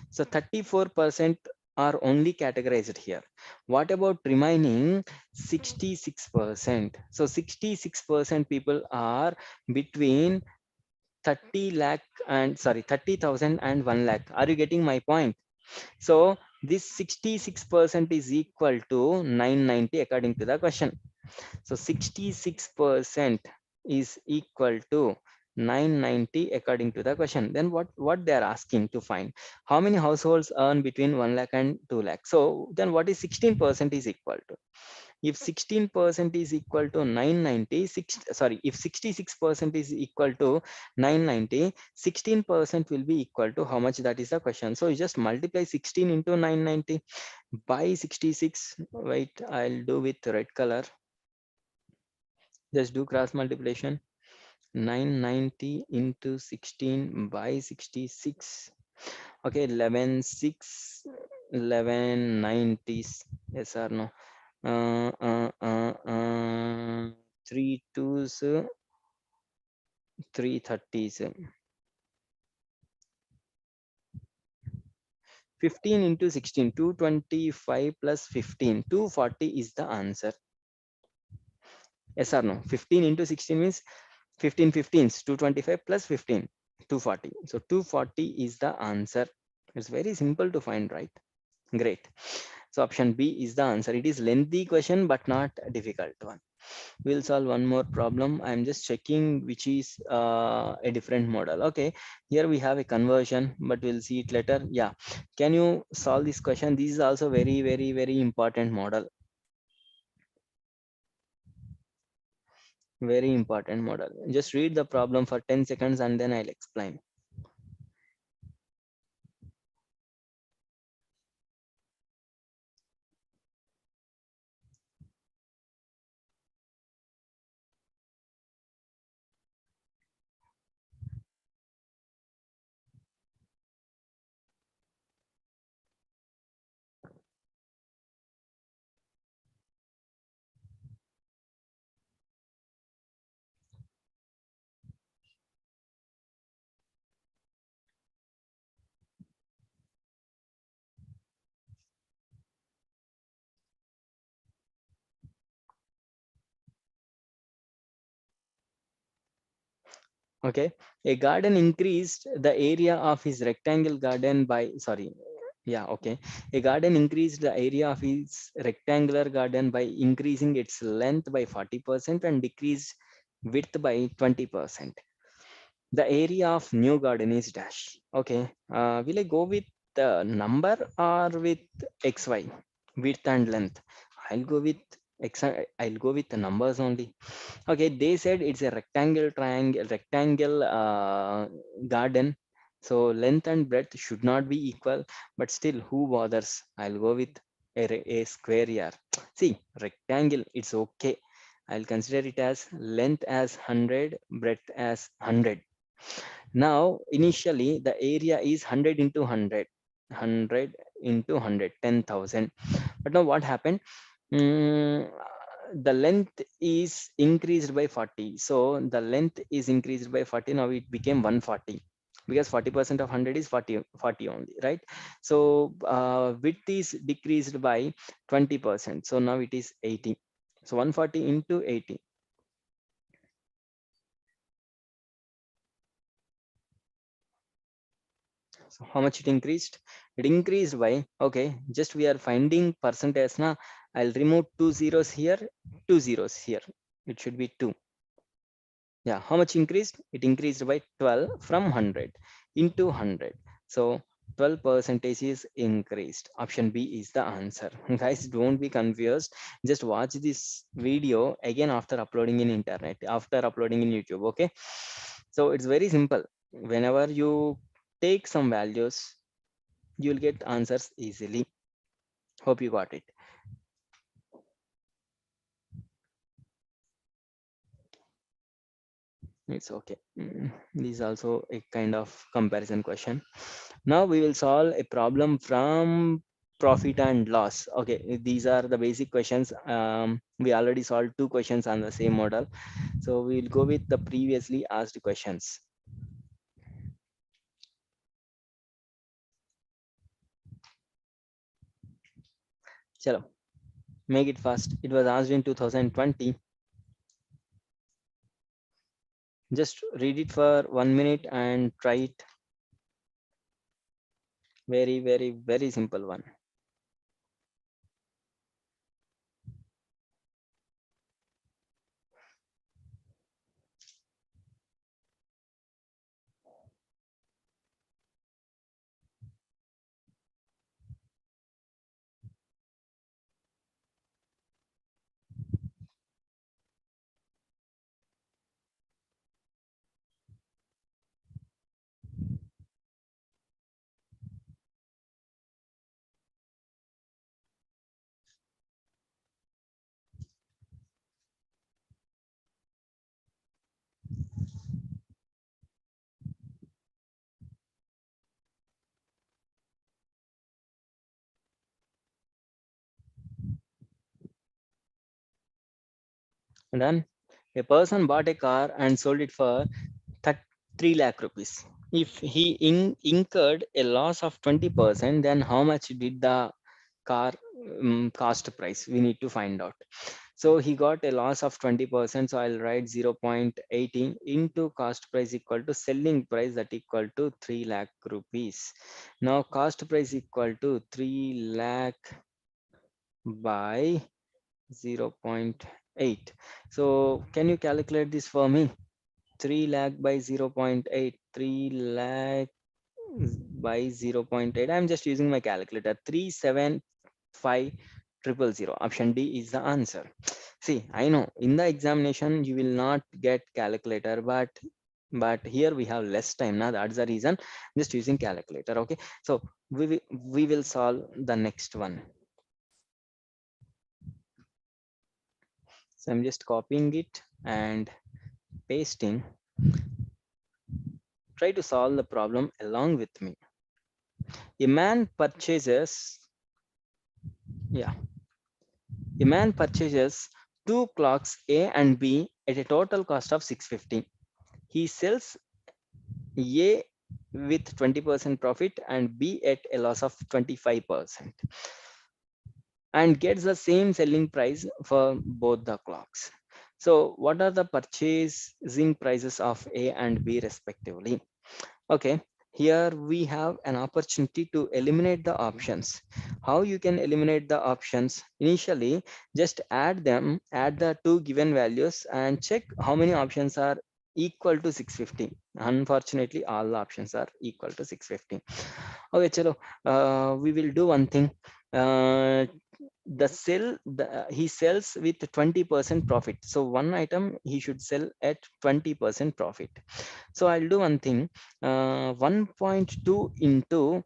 So 34% are only categorized here. What about remaining 66%? So 66% people are between 30 lakh and 30,000 and 1 lakh. Are you getting my point? So this 66% is equal to 990 according to the question. So 66% is equal to 990 according to the question. Then what they are asking to find? How many households earn between 1 lakh and 2 lakh? So then what is 16% is equal to? If 16% is equal to 996, sorry, if 66% is equal to 990, 16% will be equal to how much? That is the question. So you just multiply 16 into 990 by 66. Wait, I'll do with red color. Just do cross multiplication. 990 into 16 by 66. Okay, 11 6 11 90s. Yes or no? 3 2s, 330s. 15 into 16, 225 plus 15, 240 is the answer. Yes or no? 15 into 16 means 15 15s, 225 plus 15, 240. So 240 is the answer. It's very simple to find, right? Great. So option B is the answer. It is lengthy question, but not a difficult one. We'll solve one more problem. I'm just checking which is a different model. Okay, here we have a conversion, but we'll see it later. Yeah, can you solve this question? This is also very important model. Very important model. Just read the problem for 10 seconds and then I'll explain. Okay, a garden increased the area of his rectangle garden by, sorry, yeah, okay. A garden increased the area of his rectangular garden by increasing its length by 40% and decreased width by 20%. The area of new garden is dash. Okay, will I go with the number or with XY, width and length? I'll go with X. I'll go with the numbers only. Okay, they said it's a rectangle garden. So length and breadth should not be equal, but still, who bothers? I'll go with a square yard. See, rectangle, it's okay. I'll consider it as length as 100, breadth as 100. Now, initially, the area is 100 into 100, 100 into 100, 10,000. But now what happened? Mm, the length is increased by 40. So the length is increased by 40. Now it became 140 because 40% of 100 is 40, 40 only, right? So width is decreased by 20%. So now it is 80. So 140 into 80. So how much it increased? It increased by, okay, just we are finding percentage now. I'll remove two zeros here, two zeros here. It should be 2. Yeah, how much increased? It increased by 12 from 100 into 100. So 12 percentage is increased. Option B is the answer. Guys, don't be confused. Just watch this video again after uploading in internet, after uploading in YouTube. Okay. So it's very simple. Whenever you take some values, you'll get answers easily. Hope you got it. It's okay. This is also a kind of comparison question. Now we will solve a problem from profit and loss. Okay, these are the basic questions. We already solved 2 questions on the same model. So we will go with the previously asked questions. Chalo, make it fast. It was asked in 2020. Just read it for 1 minute and try it. Very, very, very simple one. And then a person bought a car and sold it for 3 lakh rupees. If he incurred a loss of 20%, then how much did the car cost price? We need to find out. So he got a loss of 20%. So I'll write 0.18 into cost price equal to selling price that equal to 3 lakh rupees. Now cost price equal to 3 lakh by 0.8. So can you calculate this for me? 3 lakh by 0.8, 3 lakh by 0.8. I'm just using my calculator. 375,000. Option D is the answer. See, I know in the examination you will not get calculator, but here we have less time now. That's the reason. Just using calculator. Okay. So we will solve the next one. So I'm just copying it and pasting. Try to solve the problem along with me. A man purchases, yeah, a man purchases 2 clocks A and B at a total cost of 650. He sells A with 20% profit and B at a loss of 25% and gets the same selling price for both the clocks. So what are the purchasing prices of A and B respectively? Okay, here we have an opportunity to eliminate the options. How you can eliminate the options? Initially, just add them, add the two given values and check how many options are equal to 650. Unfortunately, all the options are equal to 650. Okay, chalo, we will do one thing. Uh, he sells with 20% profit. So one item he should sell at 20% profit. So I'll do one thing. 1.2 into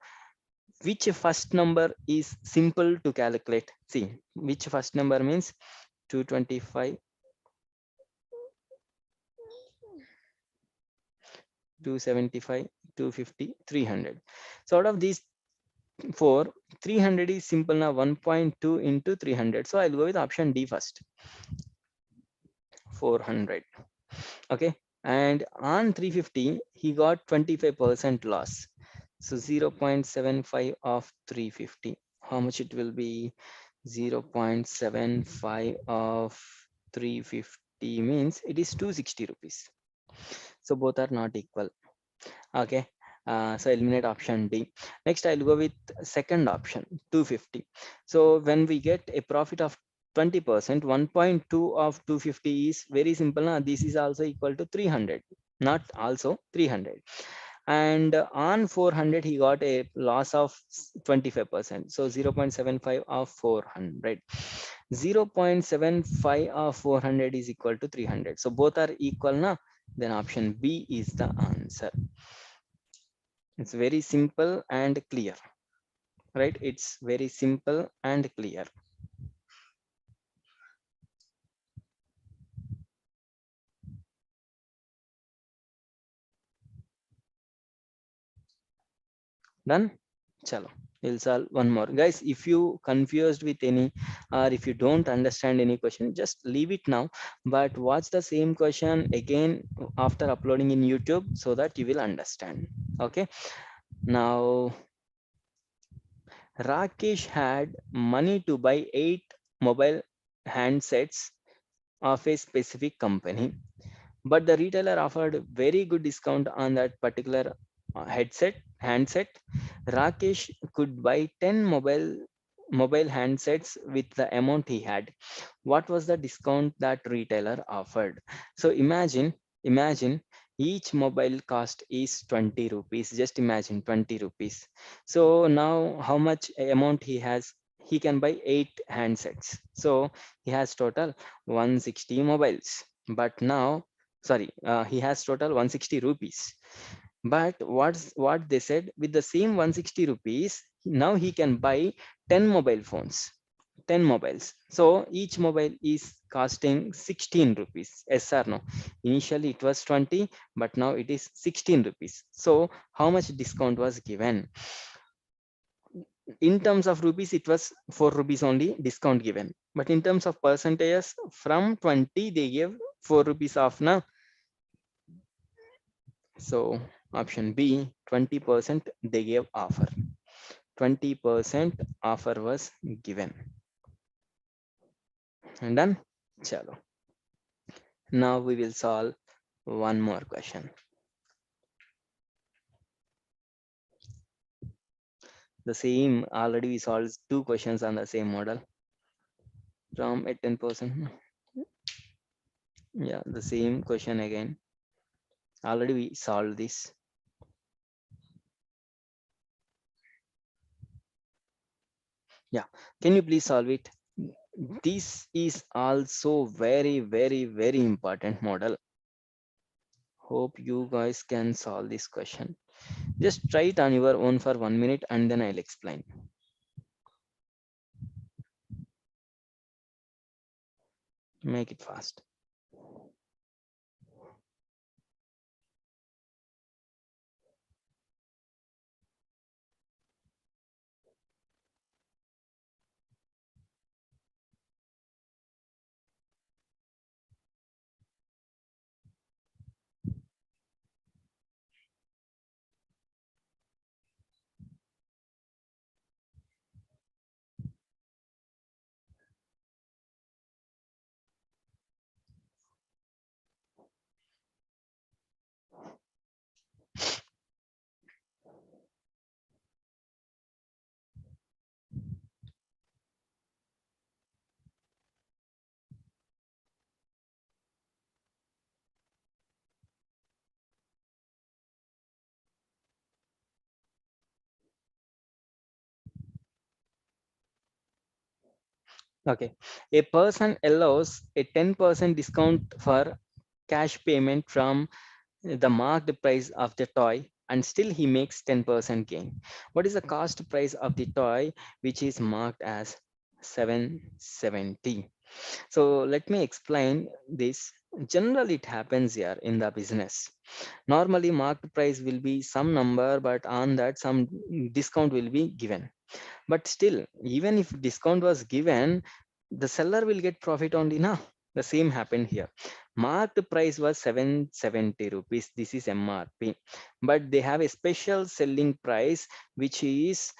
which first number is simple to calculate. See, which first number means 225, 275, 250, 300. So out of these four, 300 is simple now. 1.2 into 300. So I'll go with option D first, 400. Okay, and on 350 he got 25% loss. So 0.75 of 350, how much it will be? 0.75 of 350 means it is 260 rupees. So both are not equal. Okay, so eliminate option D. Next I'll go with second option, 250. So when we get a profit of 20%, 1.2 of 250 is very simple. This is also equal to 300, not also 300. And on 400 he got a loss of 25%. So 0.75 of 400. 0.75 of 400 is equal to 300. So both are equal now. Then option B is the answer. It's very simple and clear, right? It's very simple and clear. Done? Chalo. We'll solve one more. Guys, if you confused with any or if you don't understand any question, just leave it now. But watch the same question again after uploading in YouTube so that you will understand. Okay. Now, Rakesh had money to buy 8 mobile handsets of a specific company, but the retailer offered very good discount on that particular handset. Rakesh could buy 10 mobile handsets with the amount he had. What was the discount that retailer offered? So imagine each mobile cost is 20 rupees. Just imagine 20 rupees. So now how much amount he has? He can buy 8 handsets. So he has total 160 mobiles. But now, sorry, he has total 160 rupees. But what they said, with the same 160 rupees, now he can buy 10 mobile phones, 10 mobiles. So each mobile is costing 16 rupees. Yes or no? Initially it was 20, but now it is 16 rupees. So how much discount was given? In terms of rupees, it was 4 rupees only discount given. But in terms of percentages, from 20, they gave 4 rupees off now. So option B, 20% they gave offer. 20% offer was given. And done? Chalo. Now we will solve one more question. The same, already we solved 2 questions on the same model. From at 10%. Yeah, the same question again. Already we solved this. Yeah, can you please solve it? This is also very important model. Hope you guys can solve this question. Just try it on your own for 1 minute and then I'll explain. Make it fast. Okay, a person allows a 10% discount for cash payment from the marked price of the toy, and still he makes 10% gain. What is the cost price of the toy which is marked as 770? So let me explain this. Generally, it happens here in the business. Normally, marked price will be some number, but on that, some discount will be given. But still, even if discount was given, the seller will get profit only now. The same happened here. Marked price was 770 rupees. This is MRP. But they have a special selling price which is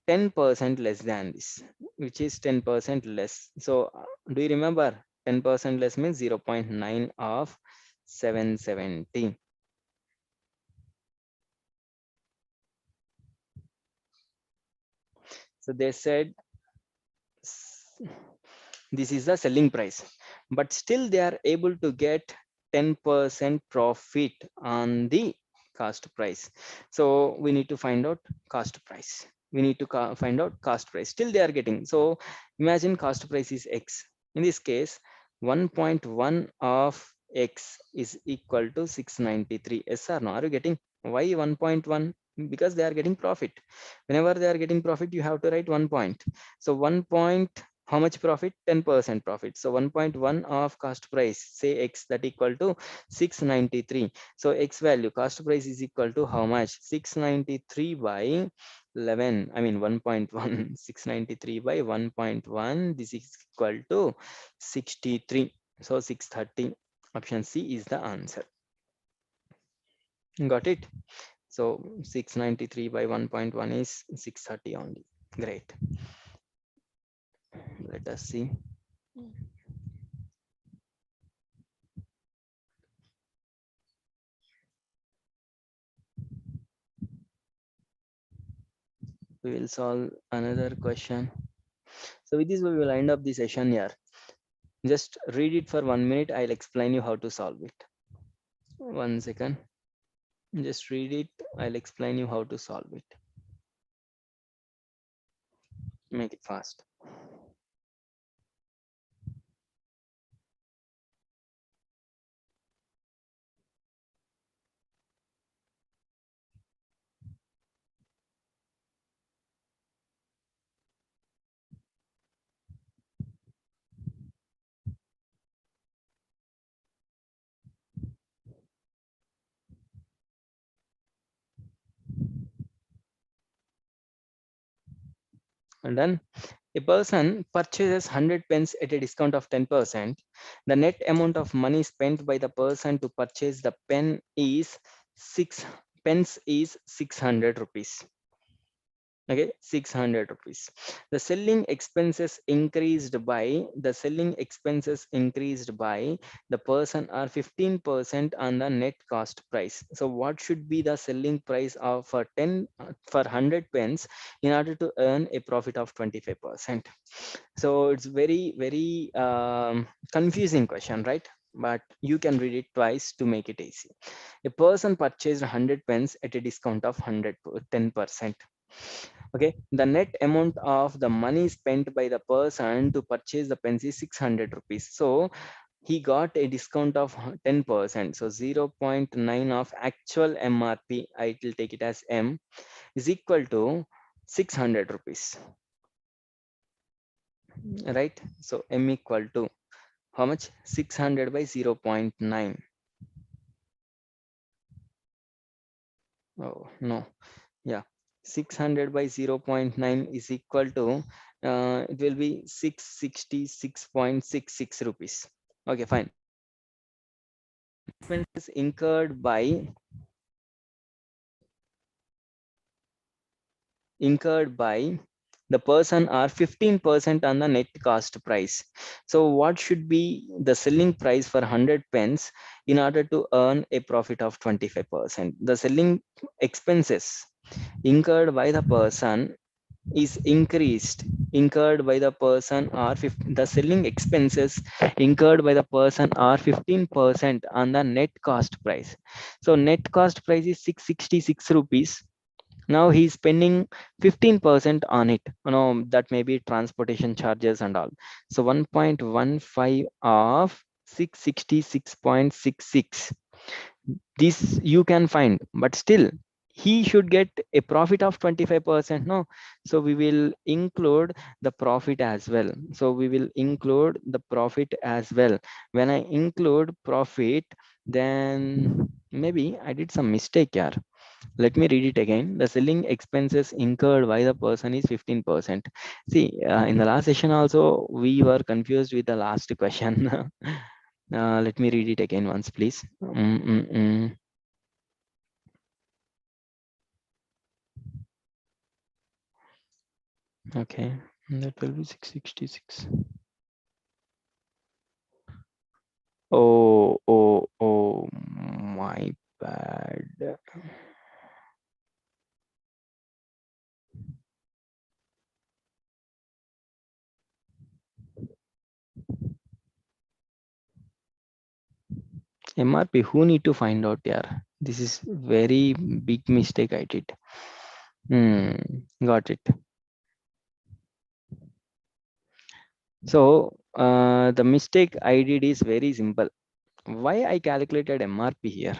10% less than this, which is 10% less. So do you remember 10% less means 0.9 of 770. So they said this is the selling price, but still they are able to get 10% profit on the cost price. So we need to find out cost price. We need to find out cost price. Still they are getting. So imagine cost price is X. In this case, 1.1 of X is equal to 693. Yes or no? Are you getting? Why 1.1? Because they are getting profit. Whenever they are getting profit, you have to write 1 point. So 1 point, how much profit? 10% profit. So 1.1 of cost price, say X, that equal to 693. So X value, cost price is equal to how much? 693 by 11. I mean 1.1. 693 by 1.1. This is equal to 63. So 630. Option C is the answer. Got it? So 693 by 1.1 is 630 only. Great. Let us see. We will solve another question. So with this, we will end up the session here. Just read it for 1 minute. I'll explain you how to solve it. 1 second. Just read it. I'll explain you how to solve it. Make it fast. And then a person purchases 100 pence at a discount of 10%. The net amount of money spent by the person to purchase the pen is 6 pence is 600 rupees. Okay, 600 rupees. The selling expenses increased by the person are 15% on the net cost price. So what should be the selling price of for 100 pence in order to earn a profit of 25%? So it's very confusing question, right? But you can read it twice to make it easy. A person purchased 100 pence at a discount of 10%. Okay, the net amount of the money spent by the person to purchase the pens is 600 rupees. So he got a discount of 10%. So 0.9 of actual MRP, I will take it as M, is equal to 600 rupees, right? So M equal to how much? 600 by 0.9. Oh no, yeah, 600 by 0.9 is equal to it will be 666.66 rupees. Okay, fine. Expenses incurred by the person are 15% on the net cost price. So what should be the selling price for 100 pence in order to earn a profit of 25%? The selling expenses incurred by the person is incurred by the person are the selling expenses incurred by the person are 15% on the net cost price. So net cost price is 666 rupees. Now he's spending 15% on it. That may be transportation charges and all. So 1.15 of 666.66. This you can find, but still he should get a profit of 25%. No, so we will include the profit as well. So we will include the profit as well. When I include profit, then maybe I did some mistake here. Let me read it again. The selling expenses incurred by the person is 15%. See, in the last session also, we were confused with the last question. Let me read it again once, please. Okay, that will be 666. Oh, my bad. MRP, who need to find out here? This is very big mistake I did. Got it. So the mistake I did is very simple. Why I calculated MRP here?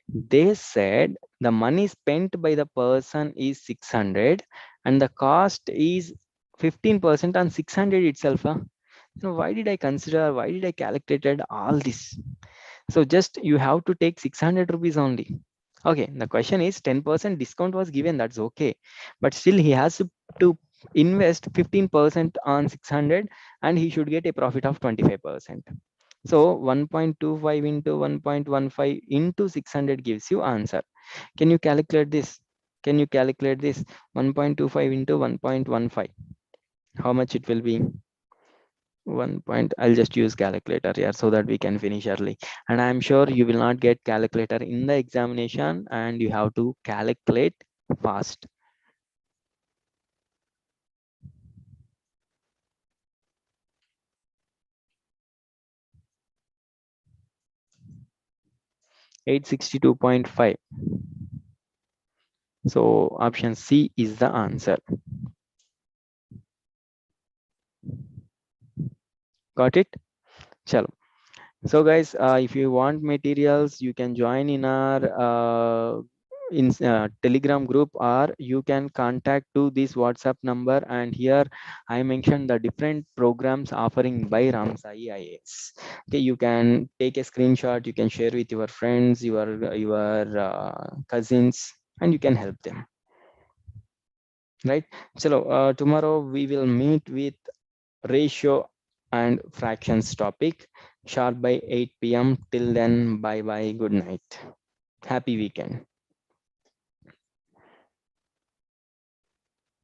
They said the money spent by the person is 600 and the cost is 15% on 600 itself. Why did I consider, why did I calculated all this? So just you have to take 600 rupees only. Okay, the question is 10% discount was given, that's okay. But still he has to invest 15% on 600 and he should get a profit of 25%. So 1.25 into 1.15 into 600 gives you answer. Can you calculate this? Can you calculate this? 1.25 into 1.15. How much it will be? 1 point. I'll just use calculator here so that we can finish early. And I'm sure you will not get calculator in the examination and you have to calculate fast. $862.5. So option C is the answer. Got it? Chalo. So guys, if you want materials, you can join in our Telegram group, or you can contact to this WhatsApp number. And here I mentioned the different programs offering by RAMSAI IAS. Okay, you can take a screenshot, you can share with your friends, your cousins, and you can help them. Right? So tomorrow we will meet with ratio and fractions topic sharp by 8 p.m. Till then, bye bye, good night, happy weekend.